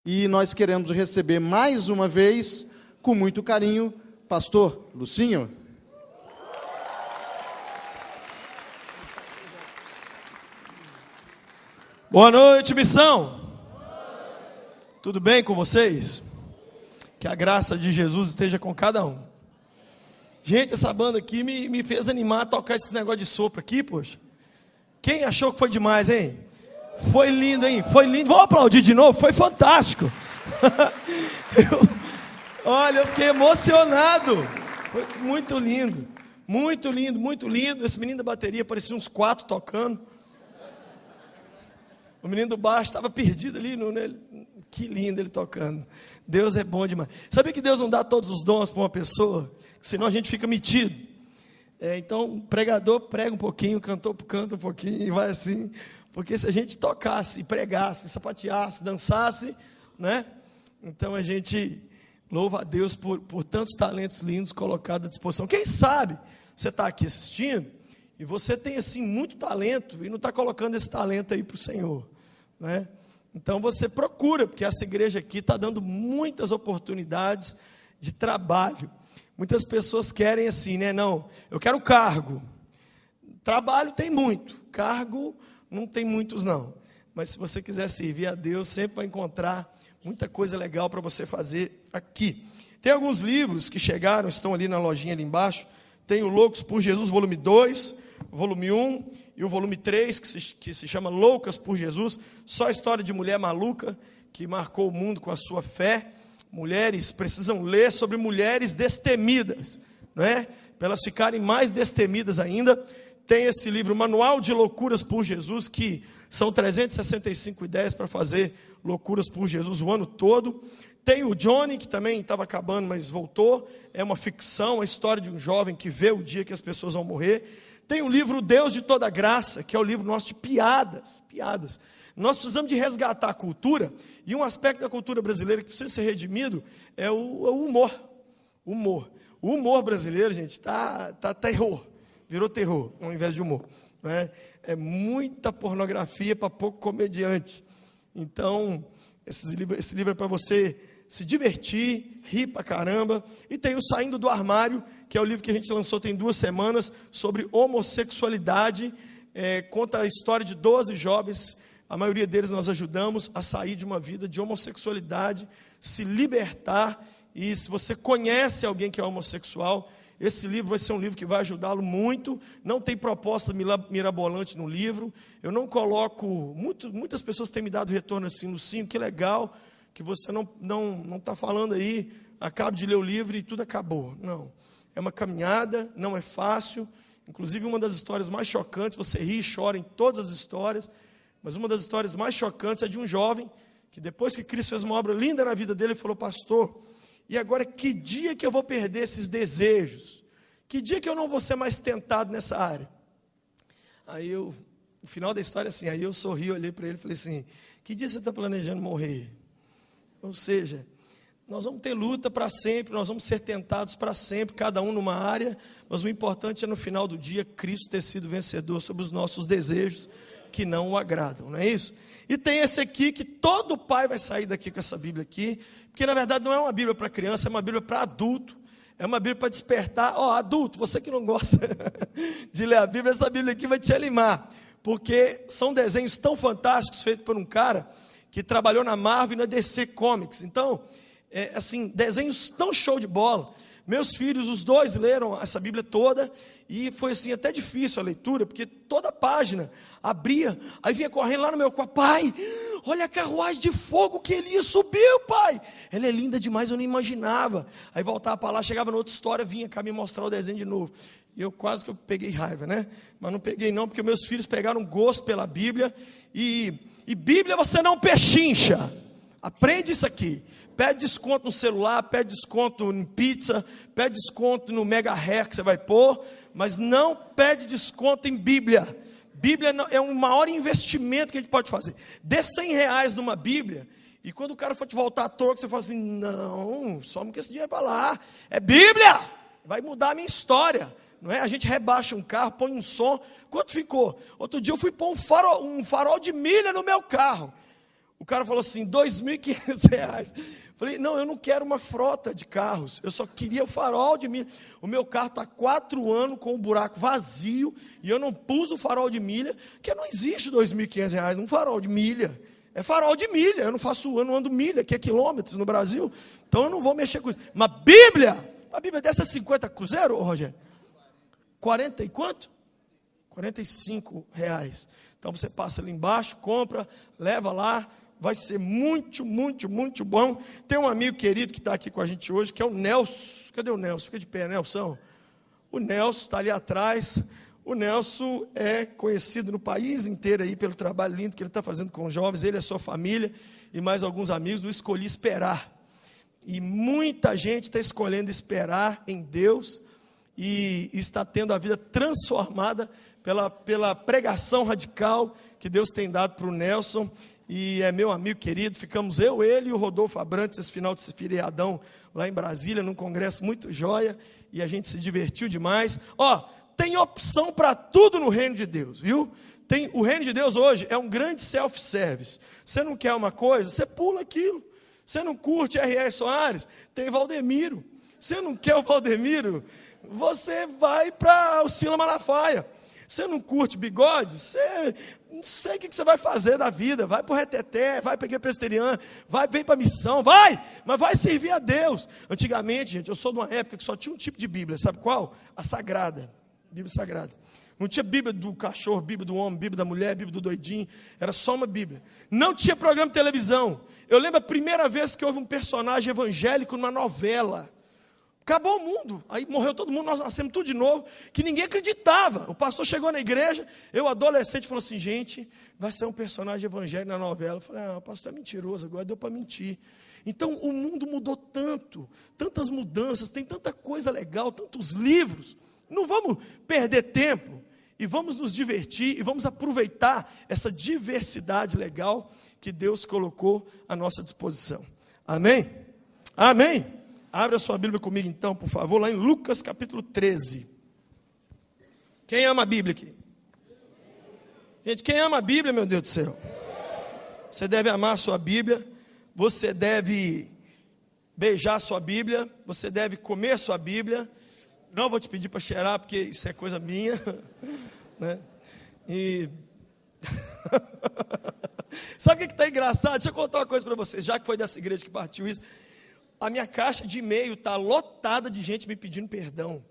E nós queremos receber mais uma vez, com muito carinho, pastor Lucinho. Boa noite, missão. Tudo bem com vocês? Que a graça de Jesus esteja com cada um. Gente, essa banda aqui me fez animar a tocar esse negócio de sopro aqui, poxa. Quem achou que foi demais, hein? Foi lindo, hein? Foi lindo. Vamos aplaudir de novo? Foi fantástico. Olha, eu fiquei emocionado. Foi muito lindo. Muito lindo, muito lindo. Esse menino da bateria parecia uns 4 tocando. O menino do baixo estava perdido ali. Que lindo ele tocando. Deus é bom demais. Sabia que Deus não dá todos os dons para uma pessoa? Senão a gente fica metido. Então, o pregador prega um pouquinho, o cantor canta um pouquinho e vai assim. Porque se a gente tocasse, pregasse, sapateasse, dançasse, né? Então a gente louva a Deus por tantos talentos lindos colocados à disposição. Quem sabe você está aqui assistindo e você tem assim muito talento e não está colocando esse talento aí para o Senhor, né? Então você procura, porque essa igreja aqui está dando muitas oportunidades de trabalho. Muitas pessoas querem assim, né? Não, eu quero cargo. Trabalho tem muito, cargo não tem muitos não. Mas se você quiser servir a Deus, sempre vai encontrar muita coisa legal para você fazer aqui. Tem alguns livros que chegaram, estão ali na lojinha ali embaixo. Tem o Loucos por Jesus, volume 2, volume 1 e o volume 3, que se chama Loucas por Jesus. Só a história de mulher maluca que marcou o mundo com a sua fé. Mulheres precisam ler sobre mulheres destemidas, não é? Para elas ficarem mais destemidas ainda. Tem esse livro, Manual de Loucuras por Jesus, que são 365 ideias para fazer loucuras por Jesus o ano todo. Tem o Johnny, que também estava acabando, mas voltou. É uma ficção, a história de um jovem que vê o dia que as pessoas vão morrer. Tem o livro Deus de Toda Graça, que é o livro nosso de piadas. Nós precisamos de resgatar a cultura, e um aspecto da cultura brasileira que precisa ser redimido é o humor. O humor brasileiro, gente, tá terror. Virou terror, ao invés de humor, né? É muita pornografia para pouco comediante. Então, esse livro é para você se divertir, rir pra caramba. E tem o Saindo do Armário, que é o livro que a gente lançou tem 2 semanas, sobre homossexualidade. Conta a história de 12 jovens, a maioria deles nós ajudamos a sair de uma vida de homossexualidade, se libertar. E se você conhece alguém que é homossexual, esse livro vai ser um livro que vai ajudá-lo muito. Não tem proposta mirabolante no livro. Eu não coloco... Muitas pessoas têm me dado retorno assim, Lucinho, que legal, que você não está falando aí, acabo de ler o livro e tudo acabou. Não. É uma caminhada, não é fácil. Inclusive, uma das histórias mais chocantes, você ri e chora em todas as histórias, mas uma das histórias mais chocantes é de um jovem que depois que Cristo fez uma obra linda na vida dele, ele falou: pastor, e agora que dia que eu vou perder esses desejos? Que dia que eu não vou ser mais tentado nessa área? Aí o final da história é assim, aí eu sorri, olhei para ele e falei assim: que dia você está planejando morrer? Ou seja, nós vamos ter luta para sempre, nós vamos ser tentados para sempre, cada um numa área, mas o importante é no final do dia Cristo ter sido vencedor sobre os nossos desejos que não o agradam, não é isso? E tem esse aqui que todo pai vai sair daqui com essa Bíblia aqui, porque na verdade não é uma Bíblia para criança, é uma Bíblia para adulto, é uma Bíblia para despertar. Adulto, você que não gosta de ler a Bíblia, essa Bíblia aqui vai te animar, porque são desenhos tão fantásticos, feitos por um cara que trabalhou na Marvel e na DC Comics. Então, assim, desenhos tão show de bola. Meus filhos, os 2 leram essa Bíblia toda, e foi assim, até difícil a leitura, porque toda página abria, aí vinha correndo lá no meu quarto: pai, olha a carruagem de fogo que Elias subiu, pai, ela é linda demais, eu não imaginava. Aí voltava para lá, chegava na outra história, vinha cá me mostrar o desenho de novo, e eu quase que eu peguei raiva, né? Mas não peguei não, porque meus filhos pegaram gosto pela Bíblia, e Bíblia você não pechincha, aprende isso aqui. Pede desconto no celular, pede desconto em pizza, pede desconto no mega hair que você vai pôr, mas não pede desconto em Bíblia. Bíblia é o maior investimento que a gente pode fazer. Dê R$100 numa Bíblia, e quando o cara for te voltar à toa, você fala assim: não, some com esse dinheiro para lá, é Bíblia, vai mudar a minha história, não é? A gente rebaixa um carro, põe um som. Quanto ficou? Outro dia eu fui pôr um farol de milha no meu carro. O cara falou assim, R$2.500. Falei, não, eu não quero uma frota de carros, eu só queria o farol de milha. O meu carro está há 4 anos com o buraco vazio, e eu não pus o farol de milha, porque não existe R$2.500 num farol de milha. É farol de milha, eu não ando milha, que é quilômetros no Brasil, então eu não vou mexer com isso. Uma Bíblia dessa é 50 cruzeiro, Rogério? 40 e quanto? R$45. Então você passa ali embaixo, compra, leva lá, vai ser muito, muito, muito bom. Tem um amigo querido que está aqui com a gente hoje, que é o Nelson. Cadê o Nelson? Fica de pé, Nelson. O Nelson está ali atrás. O Nelson é conhecido no país inteiro aí pelo trabalho lindo que ele está fazendo com os jovens. Ele e a sua família e mais alguns amigos do Escolhi Esperar. E muita gente está escolhendo esperar em Deus e está tendo a vida transformada pela pregação radical que Deus tem dado para o Nelson. E é meu amigo querido, ficamos ele e o Rodolfo Abrantes esse final de feriadão lá em Brasília, num congresso muito joia, e a gente se divertiu demais. Tem opção para tudo no reino de Deus, viu? O reino de Deus hoje é um grande self-service. Você não quer uma coisa, você pula aquilo. Você não curte R.R. Soares, tem Valdemiro. Você não quer o Valdemiro, você vai para o Sila Malafaia. Você não curte bigode, você não sei o que você vai fazer da vida. Vai para o reteté, vai para a igreja presbiteriana, vem para a missão, mas vai servir a Deus. Antigamente, gente, eu sou de uma época que só tinha um tipo de Bíblia, sabe qual? A Sagrada, Bíblia Sagrada. Não tinha Bíblia do cachorro, Bíblia do homem, Bíblia da mulher, Bíblia do doidinho, era só uma Bíblia. Não tinha programa de televisão. Eu lembro a primeira vez que houve um personagem evangélico numa novela. Acabou o mundo, aí morreu todo mundo, nós nascemos tudo de novo, que ninguém acreditava. O pastor chegou na igreja, eu adolescente, falou assim, gente, vai ser um personagem evangélico na novela. Eu falei, o pastor é mentiroso, agora deu para mentir. Então o mundo mudou tanto, tantas mudanças, tem tanta coisa legal, tantos livros. Não vamos perder tempo, e vamos nos divertir, e vamos aproveitar essa diversidade legal que Deus colocou à nossa disposição. Amém? Amém? Abre a sua Bíblia comigo então, por favor, lá em Lucas capítulo 13. Quem ama a Bíblia aqui? Gente, quem ama a Bíblia, meu Deus do céu? Você deve amar a sua Bíblia, você deve beijar a sua Bíblia, você deve comer a sua Bíblia. Não vou te pedir para cheirar, porque isso é coisa minha, né? E sabe o que está engraçado? Deixa eu contar uma coisa para vocês, já que foi dessa igreja que partiu isso. A minha caixa de e-mail está lotada de gente me pedindo perdão.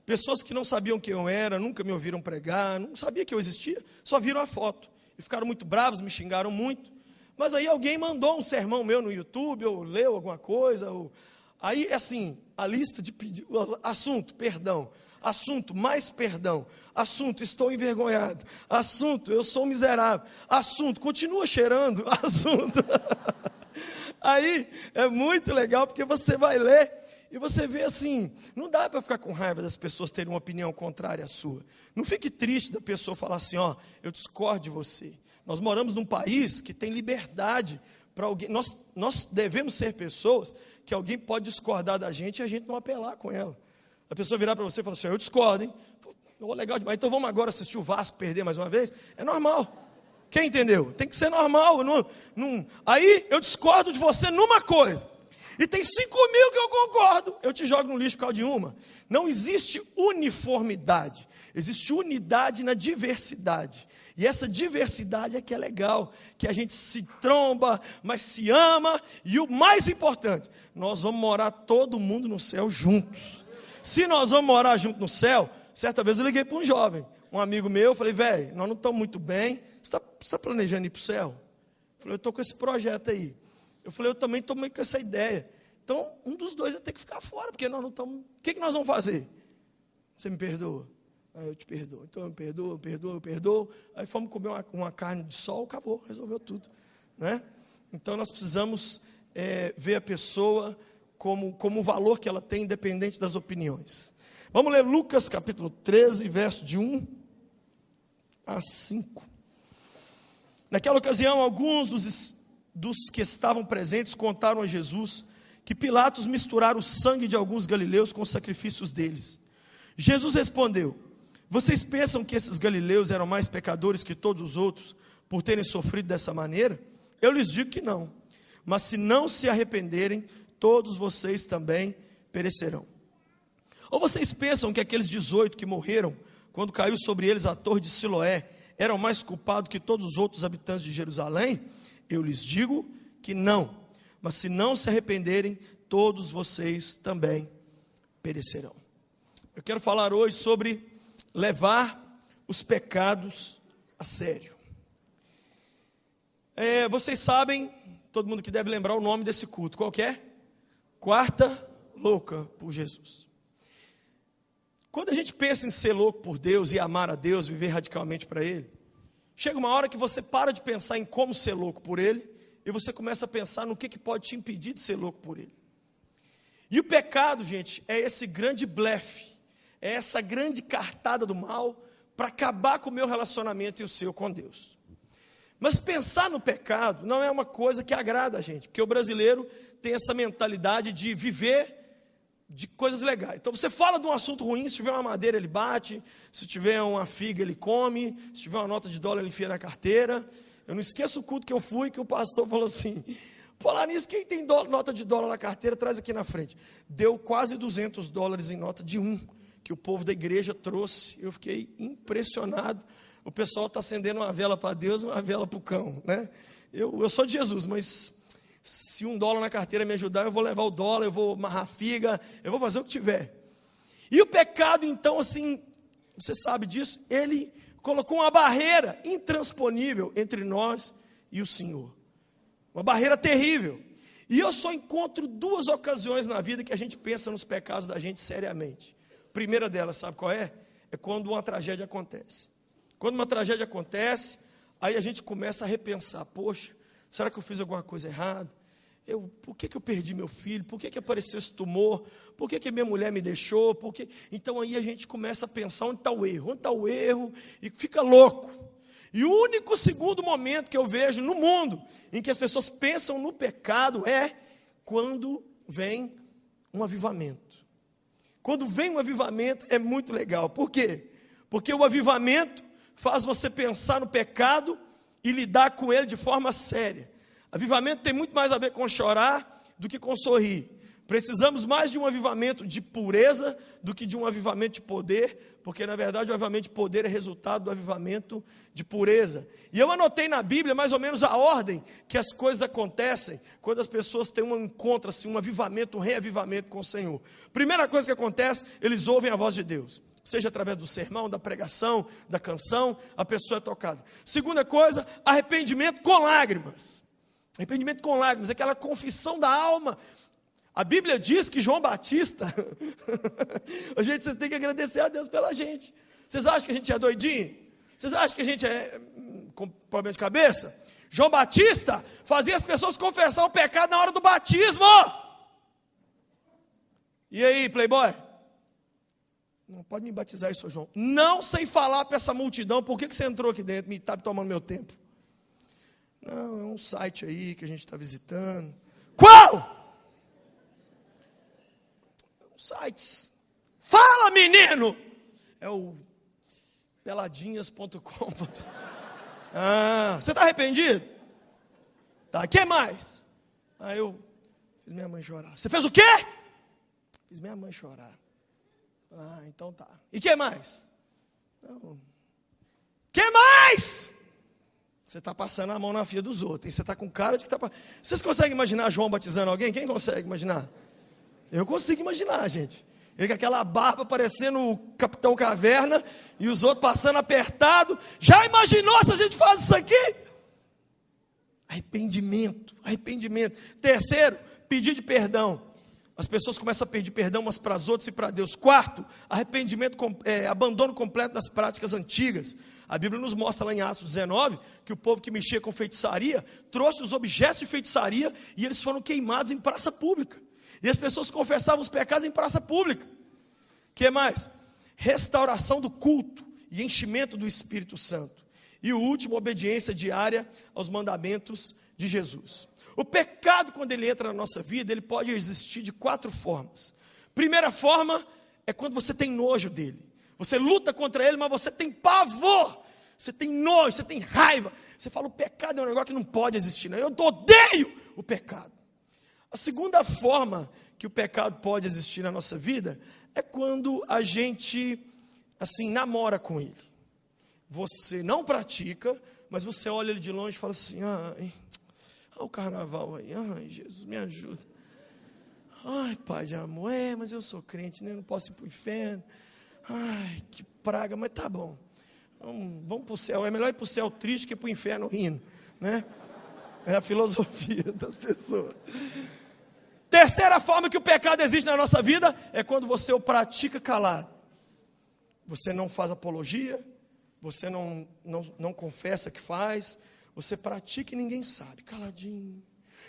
Pessoas que não sabiam quem eu era, nunca me ouviram pregar, não sabiam que eu existia, só viram a foto. E ficaram muito bravos, me xingaram muito. Mas aí alguém mandou um sermão meu no YouTube, ou leu alguma coisa. Aí, assim, a lista de pedidos, assunto, perdão. Assunto, mais perdão. Assunto, estou envergonhado. Assunto, eu sou miserável. Assunto, continua cheirando. Assunto. Aí é muito legal, porque você vai ler e você vê assim, não dá para ficar com raiva das pessoas terem uma opinião contrária à sua. Não fique triste da pessoa falar assim, eu discordo de você. Nós moramos num país que tem liberdade para alguém. Nós devemos ser pessoas que alguém pode discordar da gente e a gente não apelar com ela. A pessoa virar para você e falar assim, eu discordo, hein? Legal demais, então vamos agora assistir o Vasco perder mais uma vez? É normal. Quem entendeu? Tem que ser normal. Aí eu discordo de você numa coisa. E tem 5.000 que eu concordo. Eu te jogo no lixo por causa de uma. Não existe uniformidade. Existe unidade na diversidade. E essa diversidade é que é legal. Que a gente se tromba, mas se ama. E o mais importante, nós vamos morar todo mundo no céu juntos. Se nós vamos morar junto no céu, certa vez eu liguei para um jovem, um amigo meu, eu falei, velho, nós não estamos muito bem. Você está planejando ir para o céu? Eu falei, eu estou com esse projeto aí. Eu falei, eu também estou meio com essa ideia. Então, um dos dois vai ter que ficar fora, porque nós não estamos... O que nós vamos fazer? Você me perdoa? Eu te perdoo. Então, eu perdoo. Aí fomos comer uma carne de sol, acabou, resolveu tudo. Né? Então, nós precisamos ver a pessoa como o valor que ela tem, independente das opiniões. Vamos ler Lucas capítulo 13, verso de 1 a 5. Naquela ocasião, alguns dos que estavam presentes contaram a Jesus que Pilatos misturara o sangue de alguns galileus com os sacrifícios deles. Jesus respondeu, vocês pensam que esses galileus eram mais pecadores que todos os outros por terem sofrido dessa maneira? Eu lhes digo que não. Mas se não se arrependerem, todos vocês também perecerão. Ou vocês pensam que aqueles 18 que morreram, quando caiu sobre eles a torre de Siloé, eram mais culpados que todos os outros habitantes de Jerusalém? Eu lhes digo que não. Mas se não se arrependerem, todos vocês também perecerão. Eu quero falar hoje sobre levar os pecados a sério. Vocês sabem, todo mundo que deve lembrar o nome desse culto, qual que é? Quarta louca por Jesus. Quando a gente pensa em ser louco por Deus e amar a Deus, viver radicalmente para Ele, chega uma hora que você para de pensar em como ser louco por Ele, e você começa a pensar no que pode te impedir de ser louco por Ele. E o pecado, gente, é esse grande blefe, é essa grande cartada do mal, para acabar com o meu relacionamento e o seu com Deus. Mas pensar no pecado não é uma coisa que agrada a gente, porque o brasileiro tem essa mentalidade de viver de coisas legais. Então você fala de um assunto ruim, se tiver uma madeira ele bate, se tiver uma figa ele come, se tiver uma nota de dólar ele enfia na carteira. Eu não esqueço o culto que eu fui, que o pastor falou assim, falar nisso, quem tem nota de dólar na carteira, traz aqui na frente. Deu quase $200 em nota de um, que o povo da igreja trouxe. Eu fiquei impressionado. O pessoal está acendendo uma vela para Deus e uma vela para o cão, né? Eu sou de Jesus, mas se $1 na carteira me ajudar, eu vou levar o dólar, eu vou amarrar a figa, eu vou fazer o que tiver. E o pecado, então, assim, você sabe disso, ele colocou uma barreira intransponível entre nós e o Senhor. Uma barreira terrível. E eu só encontro 2 ocasiões na vida que a gente pensa nos pecados da gente seriamente. A primeira delas, sabe qual é? É quando uma tragédia acontece. Quando uma tragédia acontece, aí a gente começa a repensar, poxa, será que eu fiz alguma coisa errada? Por que eu perdi meu filho? Por que apareceu esse tumor? Por que minha mulher me deixou? Então aí a gente começa a pensar onde está o erro? Onde está o erro? E fica louco. E o único segundo momento que eu vejo no mundo em que as pessoas pensam no pecado é quando vem um avivamento. Quando vem um avivamento é muito legal. Por quê? Porque o avivamento faz você pensar no pecado e lidar com ele de forma séria. Avivamento tem muito mais a ver com chorar do que com sorrir. Precisamos mais de um avivamento de pureza do que de um avivamento de poder, porque na verdade o avivamento de poder é resultado do avivamento de pureza. E eu anotei na Bíblia mais ou menos a ordem que as coisas acontecem quando as pessoas têm um encontro, assim, um avivamento, um reavivamento com o Senhor. Primeira coisa que acontece, eles ouvem a voz de Deus. Seja através do sermão, da pregação, da canção, a pessoa é tocada. Segunda coisa, arrependimento com lágrimas. Arrependimento com lágrimas, aquela confissão da alma. A Bíblia diz que João Batista, gente, vocês têm que agradecer a Deus pela gente. Vocês acham que a gente é doidinho? Vocês acham que a gente é com problema de cabeça? João Batista fazia as pessoas confessar o pecado na hora do batismo. E aí, playboy? Não pode me batizar aí, seu João. Não sem falar para essa multidão, por que você entrou aqui dentro, me está tomando meu tempo? Não, é um site aí que a gente está visitando. Qual? Sites. Fala, menino! É o peladinhas.com. Você está arrependido? Tá, o que mais? Eu fiz minha mãe chorar. Você fez o quê? Fiz minha mãe chorar. Então tá. E que mais? Não. Que mais? Você está passando a mão na filha dos outros. Você está com cara de que está... Vocês conseguem imaginar João batizando alguém? Quem consegue imaginar? Eu consigo imaginar, gente. Ele com aquela barba parecendo o Capitão Caverna e os outros passando apertado. Já imaginou se a gente faz isso aqui? Arrependimento, arrependimento. Terceiro, pedir de perdão. As pessoas começam a pedir perdão umas para as outras e para Deus. Quarto, arrependimento, abandono completo das práticas antigas. A Bíblia nos mostra lá em Atos 19 que o povo que mexia com feitiçaria trouxe os objetos de feitiçaria e eles foram queimados em praça pública. E as pessoas confessavam os pecados em praça pública. O que mais? Restauração do culto e enchimento do Espírito Santo. E o último, obediência diária aos mandamentos de Jesus. O pecado, quando ele entra na nossa vida, ele pode existir de 4 formas. Primeira forma é quando você tem nojo dele. Você luta contra ele, mas você tem pavor. você tem nojo, você tem raiva. Você fala, o pecado é um negócio que não pode existir. Não. Eu odeio o pecado. A segunda forma que o pecado pode existir na nossa vida é quando a gente, assim, namora com ele. Você não pratica, mas você olha ele de longe e fala assim, ai, olha o carnaval aí, ai, Jesus, me ajuda. Ai, Pai de amor, mas eu sou crente, né? Não posso ir para o inferno. Ai, que praga, mas tá bom. Vamos para o céu. É melhor ir para o céu triste que para o inferno rindo, né? É a filosofia das pessoas. Terceira forma que o pecado existe na nossa vida é quando você o pratica calado. Você não faz apologia, você não confessa que faz, você pratica e ninguém sabe, caladinho.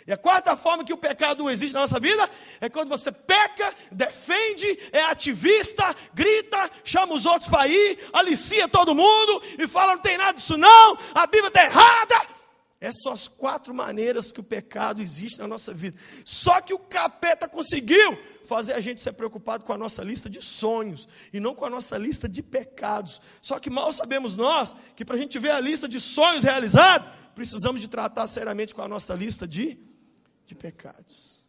E a quarta forma que o pecado existe na nossa vida é quando você peca, defende, é ativista, grita, chama os outros para ir, alicia todo mundo e fala, não tem nada disso não, a Bíblia está errada. Essas são as 4 maneiras que o pecado existe na nossa vida. Só que o capeta conseguiu fazer a gente ser preocupado com a nossa lista de sonhos e não com a nossa lista de pecados. Só que mal sabemos nós que para a gente ver a lista de sonhos realizados, precisamos de tratar seriamente com a nossa lista de pecados.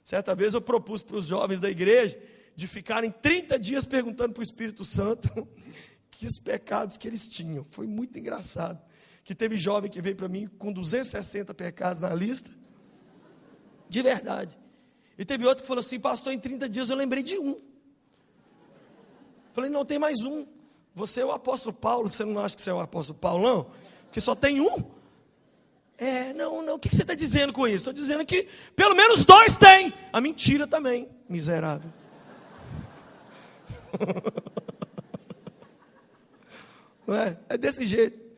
Certa vez eu propus para os jovens da igreja de ficarem 30 dias perguntando para o Espírito Santo que os pecados que eles tinham. Foi muito engraçado. Que teve jovem que veio para mim com 260 pecados na lista. De verdade. E teve outro que falou assim, pastor, em 30 dias eu lembrei de um. Falei, não, tem mais um. Você é o apóstolo Paulo, você não acha que você é o apóstolo Paulo, não? Porque só tem um. Não, o que você está dizendo com isso? Estou dizendo que pelo menos 2 tem. A mentira também, miserável. Não é? É desse jeito.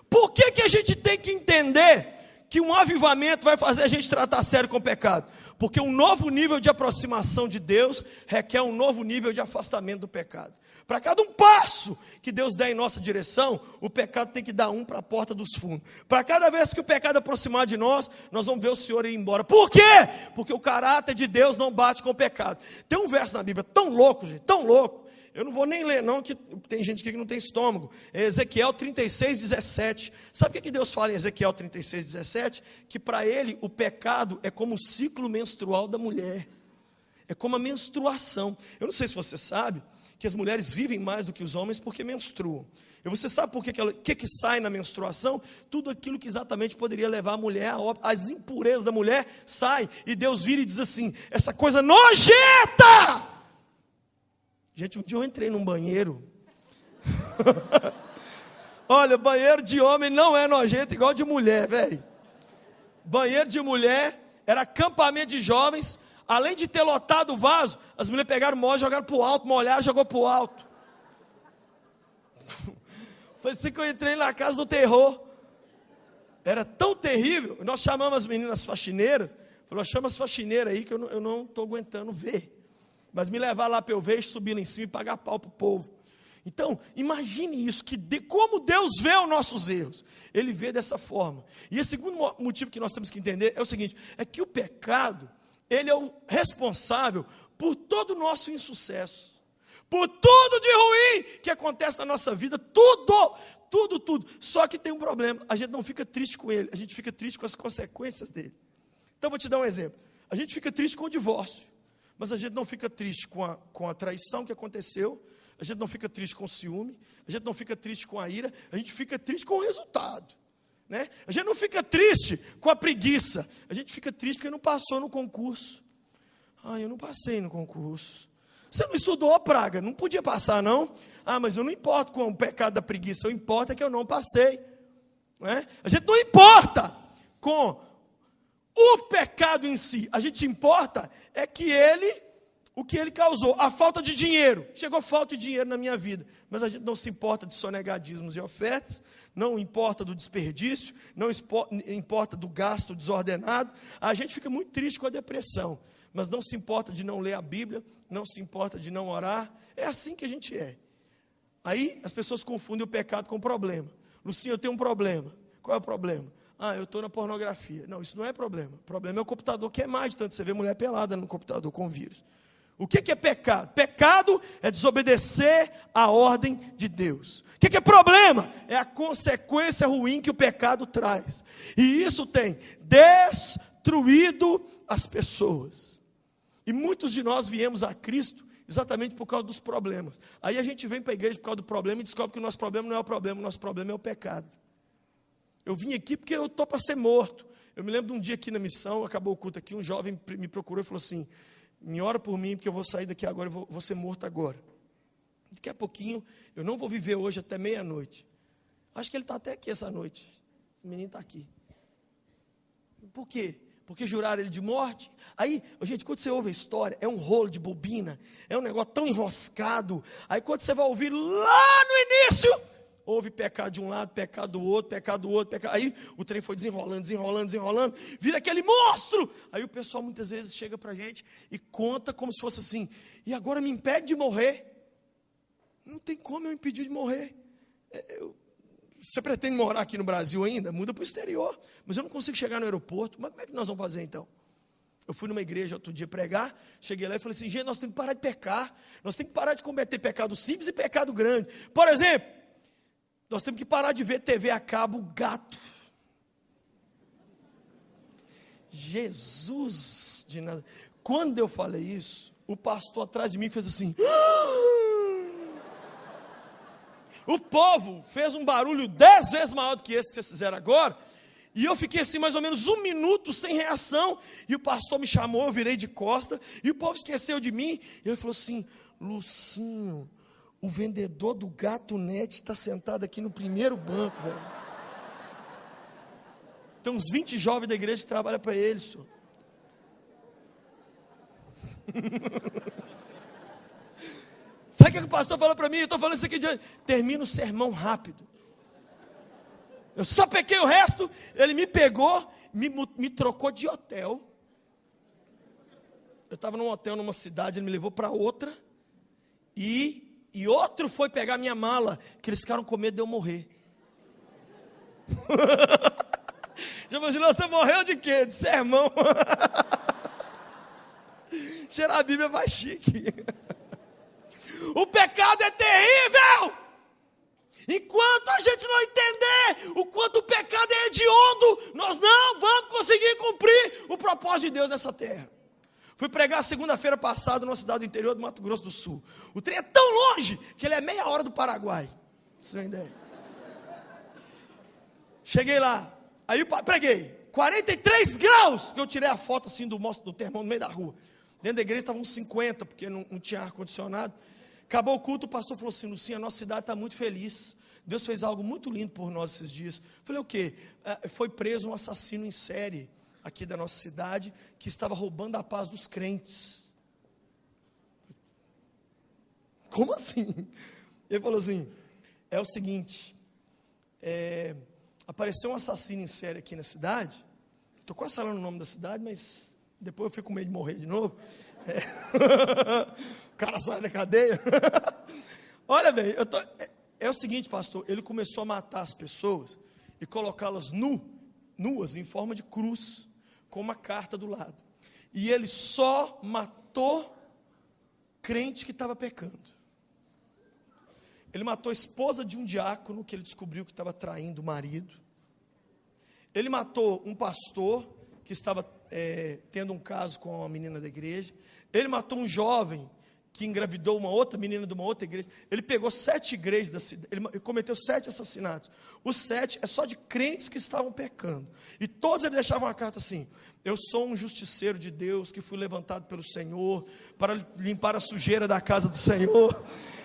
Por que a gente tem que entender que um avivamento vai fazer a gente tratar sério com o pecado? Porque um novo nível de aproximação de Deus requer um novo nível de afastamento do pecado. Para cada um passo que Deus der em nossa direção, o pecado tem que dar um para a porta dos fundos. Para cada vez que o pecado aproximar de nós, nós vamos ver o Senhor ir embora. Por quê? Porque o caráter de Deus não bate com o pecado. Tem um verso na Bíblia tão louco, gente, tão louco. Eu não vou nem ler não, que tem gente aqui que não tem estômago. É Ezequiel 36, 17. Sabe o que Deus fala em Ezequiel 36, 17? Que para ele o pecado é como o ciclo menstrual da mulher. É como a menstruação. Eu não sei se você sabe que as mulheres vivem mais do que os homens porque menstruam. E você sabe por que sai na menstruação? Tudo aquilo que exatamente poderia levar a mulher a óbito, as impurezas da mulher sai. E Deus vira e diz assim, essa coisa nojenta! Gente, um dia eu entrei num banheiro. Olha, banheiro de homem não é nojento igual de mulher, velho. Banheiro de mulher era acampamento de jovens. Além de ter lotado o vaso, as mulheres pegaram o mó, jogaram para o alto, molharam, jogou para o alto. Foi assim que eu entrei na casa do terror. Era tão terrível. Nós chamamos as meninas faxineiras. Falou, chama as faxineiras aí que eu não estou aguentando ver. Mas me levar lá para eu ver, subir lá em cima e pagar pau para o povo. Então, imagine isso, como Deus vê os nossos erros. Ele vê dessa forma. E o segundo motivo que nós temos que entender é o seguinte, é que o pecado, ele é o responsável por todo o nosso insucesso. Por tudo de ruim que acontece na nossa vida, tudo. Só que tem um problema, a gente não fica triste com ele, a gente fica triste com as consequências dele. Então, vou te dar um exemplo. A gente fica triste com o divórcio. Mas a gente não fica triste com a traição que aconteceu, a gente não fica triste com o ciúme, a gente não fica triste com a ira, a gente fica triste com o resultado. Né? A gente não fica triste com a preguiça, a gente fica triste porque não passou no concurso. Eu não passei no concurso. Você não estudou, praga, não podia passar não. Mas eu não importo com o pecado da preguiça, eu importo é que eu não passei. Né? A gente não importa com o pecado em si, a gente importa é que o que ele causou, a falta de dinheiro, chegou falta de dinheiro na minha vida, mas a gente não se importa de sonegar dízimos e ofertas, não importa do desperdício, não importa do gasto desordenado, a gente fica muito triste com a depressão, mas não se importa de não ler a Bíblia, não se importa de não orar, é assim que a gente é. Aí as pessoas confundem o pecado com o problema. Lucinha, eu tenho um problema. Qual é o problema? Eu estou na pornografia. Não, isso não é problema. O problema é o computador queimar de tanto você vê mulher pelada no computador com vírus. O que é pecado? Pecado é desobedecer à ordem de Deus. O que é problema? É a consequência ruim que o pecado traz. E isso tem destruído as pessoas. E muitos de nós viemos a Cristo exatamente por causa dos problemas. Aí a gente vem para a igreja por causa do problema e descobre que o nosso problema não é o problema, o nosso problema é o pecado. Eu vim aqui porque eu estou para ser morto. Eu me lembro de um dia aqui na missão, acabou o culto aqui, um jovem me procurou e falou assim: me ora por mim, porque eu vou sair daqui agora, eu vou ser morto agora. Daqui a pouquinho, eu não vou viver hoje até meia-noite. Acho que ele está até aqui essa noite. O menino está aqui. Por quê? Porque juraram ele de morte. Aí, gente, quando você ouve a história, é um rolo de bobina, é um negócio tão enroscado. Aí quando você vai ouvir lá no início, houve pecado de um lado, pecado do outro, pecado do outro, pecado. Aí o trem foi desenrolando, vira aquele monstro. Aí o pessoal muitas vezes chega para a gente e conta como se fosse assim: e agora me impede de morrer? Não tem como eu impedir de morrer. Você pretende morar aqui no Brasil ainda? Muda para o exterior. Mas eu não consigo chegar no aeroporto. Mas como é que nós vamos fazer então? Eu fui numa igreja outro dia pregar, cheguei lá e falei assim: gente, nós temos que parar de pecar. Nós temos que parar de cometer pecado simples e pecado grande. Por exemplo, nós temos que parar de ver TV a cabo gato. Jesus de nada. Quando eu falei isso, o pastor atrás de mim fez assim. O povo fez um barulho 10 vezes maior do que esse que vocês fizeram agora. E eu fiquei assim mais ou menos 1 minuto sem reação. E o pastor me chamou, eu virei de costa. E o povo esqueceu de mim. E ele falou assim: Lucinho, o vendedor do Gato Net está sentado aqui no primeiro banco, velho. Tem uns 20 jovens da igreja que trabalham para ele, senhor. Sabe o que o pastor falou para mim? Eu estou falando isso aqui de... Termina o sermão rápido. Eu só pequei o resto. Ele me pegou, me trocou de hotel. Eu estava num hotel numa cidade, ele me levou para outra. E outro foi pegar minha mala, que eles ficaram com medo de eu morrer. Já imaginou, você morreu de quê? De sermão. Cheirar a Bíblia vai chique. O pecado é terrível. Enquanto a gente não entender o quanto o pecado é hediondo, nós não vamos conseguir cumprir o propósito de Deus nessa terra. Fui pregar segunda-feira passada numa cidade do interior do Mato Grosso do Sul. O trem é tão longe que ele é meia hora do Paraguai. Você tem ideia? Cheguei lá, aí preguei, 43 graus, que eu tirei a foto assim do termômetro no meio da rua. Dentro da igreja estavam uns 50, porque não tinha ar-condicionado. Acabou o culto, o pastor falou assim: Lucinha, a nossa cidade está muito feliz. Deus fez algo muito lindo por nós esses dias. Falei: o quê? Foi preso um assassino em série aqui da nossa cidade, que estava roubando a paz dos crentes. Como assim? Ele falou assim: é o seguinte, apareceu um assassino em série aqui na cidade. Estou quase falando o nome da cidade, mas depois eu fico com medo de morrer de novo. O cara sai da cadeia. Olha bem, é o seguinte, pastor, ele começou a matar as pessoas e colocá-las nuas em forma de cruz, com uma carta do lado. E ele só matou crente que estava pecando. Ele matou a esposa de um diácono que ele descobriu que estava traindo o marido. Ele matou um pastor que estava tendo um caso com uma menina da igreja. Ele matou um jovem que engravidou uma outra menina de uma outra igreja. Ele pegou 7 igrejas da cidade, ele cometeu 7 assassinatos. Os 7 é só de crentes que estavam pecando. E todos eles deixavam uma carta assim: eu sou um justiceiro de Deus, que fui levantado pelo Senhor, para limpar a sujeira da casa do Senhor.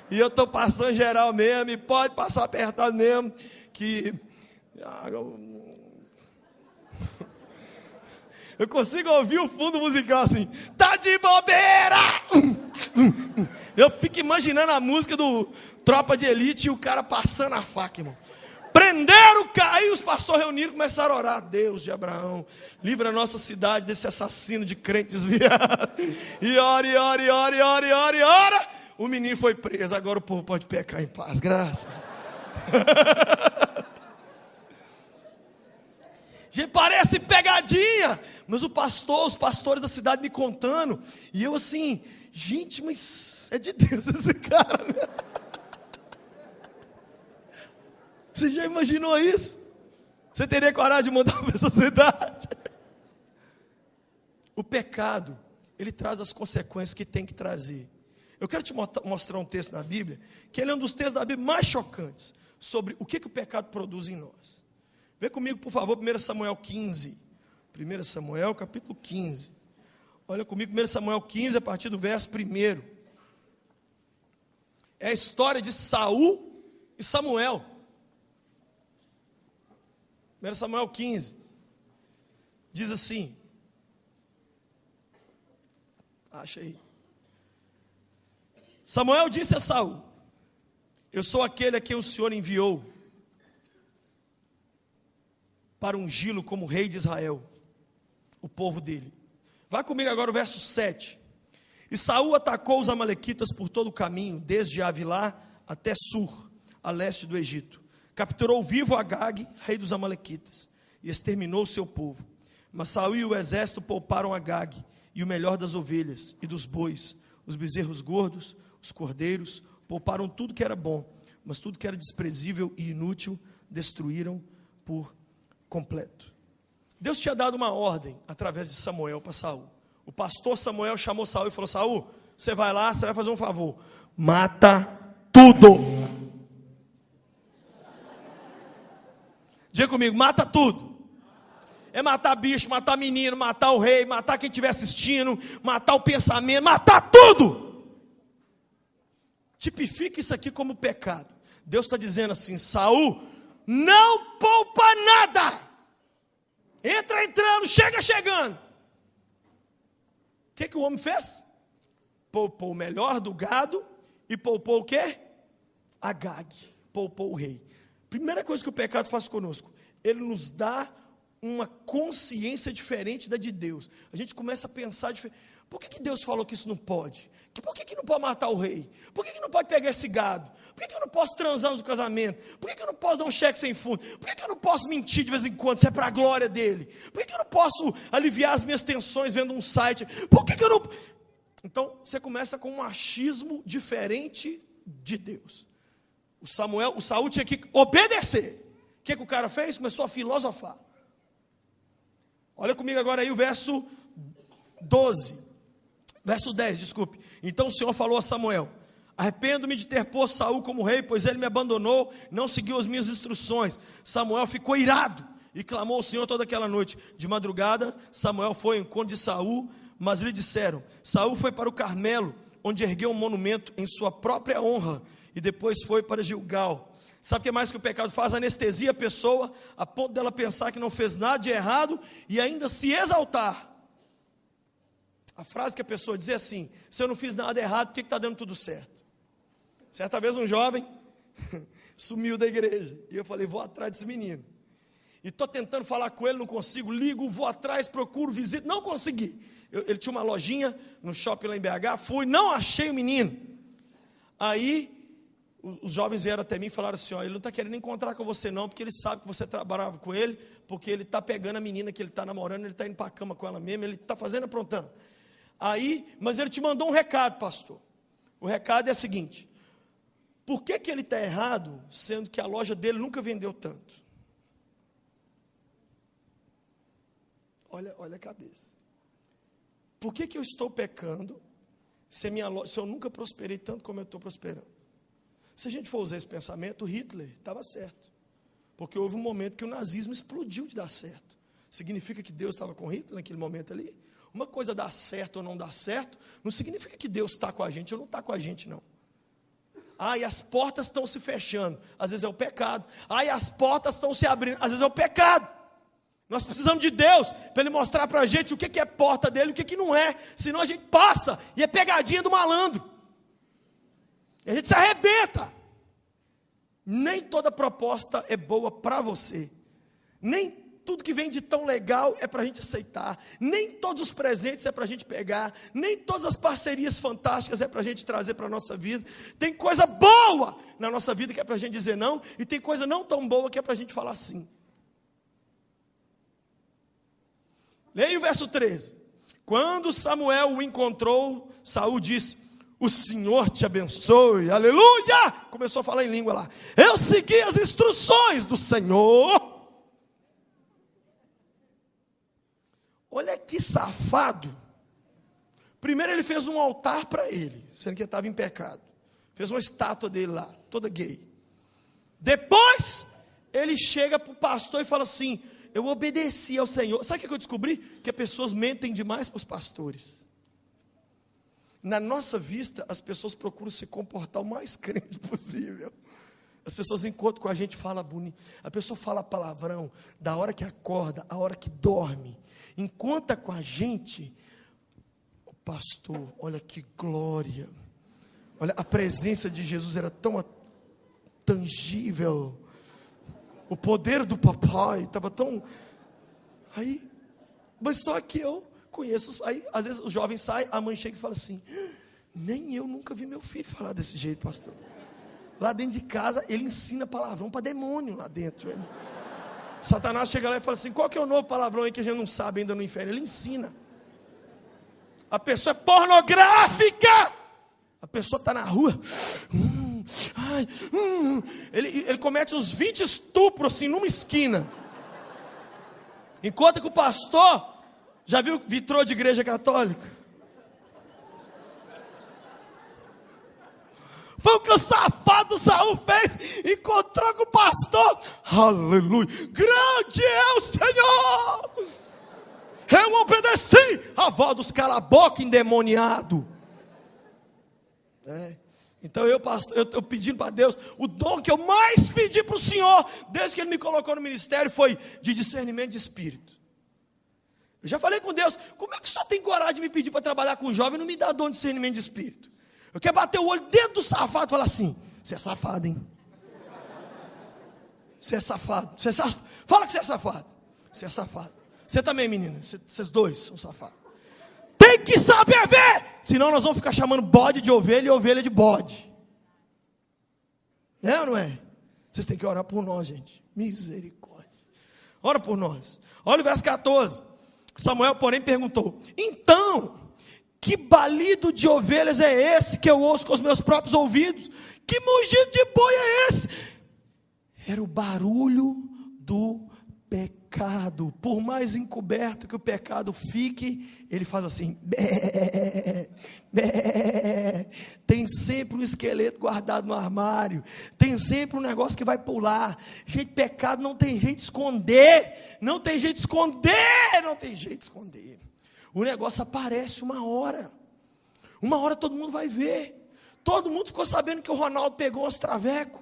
E eu estou passando geral mesmo, e pode passar apertado mesmo, que... Eu consigo ouvir o fundo musical assim: tá de bobeira! Eu fico imaginando a música do Tropa de Elite e o cara passando a faca, irmão. Prenderam o cara, aí os pastores reuniram e começaram a orar: Deus de Abraão, livra a nossa cidade desse assassino de crente desviado. E ora. O menino foi preso, agora o povo pode pecar em paz, graças. Gente, parece pegadinha. Mas os pastores da cidade me contando. E eu assim, gente, mas é de Deus esse cara, né? Você já imaginou isso? Você teria coragem de mudar para essa cidade? O pecado, ele traz as consequências que tem que trazer. Eu quero te mostrar um texto na Bíblia, que ele é um dos textos da Bíblia mais chocantes, sobre o que o pecado produz em nós. Vê comigo, por favor, 1 Samuel 15. 1 Samuel, capítulo 15. Olha comigo, 1 Samuel 15, a partir do verso 1. É a história de Saul e Samuel. 1 Samuel 15. Diz assim. Acha aí. Samuel disse a Saul: eu sou aquele a quem o Senhor enviou para ungí-lo como rei de Israel, o povo dele. Vai comigo agora o verso 7. E Saul atacou os amalequitas por todo o caminho, desde Avilá até Sur, a leste do Egito. Capturou vivo Agag, rei dos amalequitas, e exterminou o seu povo. Mas Saul e o exército pouparam Agag, e o melhor das ovelhas e dos bois, os bezerros gordos, os cordeiros, pouparam tudo que era bom, mas tudo que era desprezível e inútil, destruíram por completo. Deus tinha dado uma ordem, através de Samuel, para Saul. O pastor Samuel chamou Saul e falou: Saul, você vai lá, você vai fazer um favor, mata tudo. Diga comigo, mata tudo. É matar bicho, matar menino, matar o rei, matar quem estiver assistindo, matar o pensamento, matar tudo. Tipifica isso aqui como pecado. Deus está dizendo assim: Saul, não poupa nada. Entra entrando, chega chegando. O que o homem fez? Poupou o melhor do gado e poupou o quê? Agag, poupou o rei. Primeira coisa que o pecado faz conosco, ele nos dá uma consciência diferente da de Deus. A gente começa a pensar diferente. Por que Deus falou que isso não pode? Por que não pode matar o rei? Por que não pode pegar esse gado? Por que eu não posso transar no casamento? Por que eu não posso dar um cheque sem fundo? Por que eu não posso mentir de vez em quando, se é para a glória dele? Por que eu não posso aliviar as minhas tensões vendo um site? Por que eu não... Então, você começa com um achismo diferente de Deus. O Saul tinha que obedecer. O que o cara fez? Começou a filosofar. Olha comigo agora aí o verso 10, desculpe. Então o Senhor falou a Samuel: arrependo-me de ter posto Saul como rei, pois ele me abandonou, não seguiu as minhas instruções. Samuel ficou irado e clamou ao Senhor toda aquela noite. De madrugada, Samuel foi ao encontro de Saul, mas lhe disseram: Saul foi para o Carmelo, onde ergueu um monumento em sua própria honra, e depois foi para Gilgal. Sabe o que mais que o pecado faz? Anestesia a pessoa, a ponto dela pensar que não fez nada de errado e ainda se exaltar. A frase que a pessoa diz é assim: se eu não fiz nada errado, por que está dando tudo certo? Certa vez um jovem sumiu da igreja, e eu falei: vou atrás desse menino. E estou tentando falar com ele, não consigo, ligo, vou atrás, procuro, visito, não consegui. Ele tinha uma lojinha no shopping lá em BH, fui, não achei o menino. Aí os jovens vieram até mim e falaram assim: ó, ele não está querendo encontrar com você não, porque ele sabe que você trabalhava com ele, porque ele está pegando a menina que ele está namorando, ele está indo para a cama com ela mesmo, ele está fazendo, aprontando. Aí, mas ele te mandou um recado, pastor. O recado é o seguinte: por que ele está errado, sendo que a loja dele nunca vendeu tanto? Olha a cabeça. Por que eu estou pecando, se eu nunca prosperei tanto como eu estou prosperando? Se a gente for usar esse pensamento, Hitler estava certo. Porque houve um momento que o nazismo explodiu de dar certo. Significa que Deus estava com Hitler naquele momento ali? Uma coisa dar certo ou não dar certo, não significa que Deus está com a gente ou não está com a gente, não. E as portas estão se fechando, às vezes é o pecado. E as portas estão se abrindo, às vezes é o pecado. Nós precisamos de Deus, para Ele mostrar para a gente o que é porta dele e o que não é. Senão a gente passa, e é pegadinha do malandro. E a gente se arrebenta. Nem toda proposta é boa para você. Nem tudo que vem de tão legal é para a gente aceitar. Nem todos os presentes é para a gente pegar. Nem todas as parcerias fantásticas é para a gente trazer para a nossa vida. Tem coisa boa na nossa vida que é para a gente dizer não. E tem coisa não tão boa que é para a gente falar sim. Leia o verso 13. Quando Samuel o encontrou, Saul disse: o Senhor te abençoe, aleluia. Começou a falar em língua lá. Eu segui as instruções do Senhor. Olha que safado. Primeiro ele fez um altar para ele, sendo que ele estava em pecado. Fez uma estátua dele lá, toda gay. Depois, ele chega para o pastor e fala assim: eu obedeci ao Senhor. Sabe o que eu descobri? Que as pessoas mentem demais para os pastores. Na nossa vista, as pessoas procuram se comportar o mais crente possível. As pessoas encontram com a gente, fala bonito. A pessoa fala palavrão da hora que acorda, a hora que dorme. Encontra com a gente, pastor, olha que glória. Olha, a presença de Jesus era tão tangível. O poder do papai estava tão... Aí, mas só que eu conheço... Aí, às vezes, o jovem sai, a mãe chega e fala assim: nem eu nunca vi meu filho falar desse jeito, pastor. Lá dentro de casa, ele ensina palavrão para demônio lá dentro. Ele... Satanás chega lá e fala assim: qual que é o novo palavrão aí que a gente não sabe ainda no inferno? Ele ensina. A pessoa é pornográfica. A pessoa está na rua. Ele comete uns 20 estupros assim numa esquina. Enquanto que o pastor já viu vitrô de igreja católica? Foi o que o safado Saul fez. Encontrou com o pastor. Aleluia. Grande é o Senhor. Eu obedeci a voz dos cala-boca endemoniado. Então eu pedindo para Deus, o dom que eu mais pedi para o Senhor, desde que Ele me colocou no ministério, foi de discernimento de espírito. Eu já falei com Deus: como é que o Senhor tem coragem de me pedir para trabalhar com jovem e não me dá dom de discernimento de espírito? Eu quero bater o olho dentro do safado e falar assim: você é safado, hein? Você é safado. Fala que você é safado. Você é safado. Você também, menina. Vocês dois são safados. Tem que saber ver. Senão nós vamos ficar chamando bode de ovelha e ovelha de bode. É ou não é? Vocês têm que orar por nós, gente. Misericórdia. Ora por nós. Olha o verso 14. Samuel, porém, perguntou: então, que balido de ovelhas é esse que eu ouço com os meus próprios ouvidos? Que mugido de boi é esse? Era o barulho do pecado. Por mais encoberto que o pecado fique, ele faz assim: bé, bé. Tem sempre um esqueleto guardado no armário, tem sempre um negócio que vai pular. Gente, pecado não tem jeito de esconder, não tem jeito de esconder, não tem jeito de esconder. O negócio aparece uma hora todo mundo vai ver. Todo mundo ficou sabendo que o Ronaldo pegou uns travecos.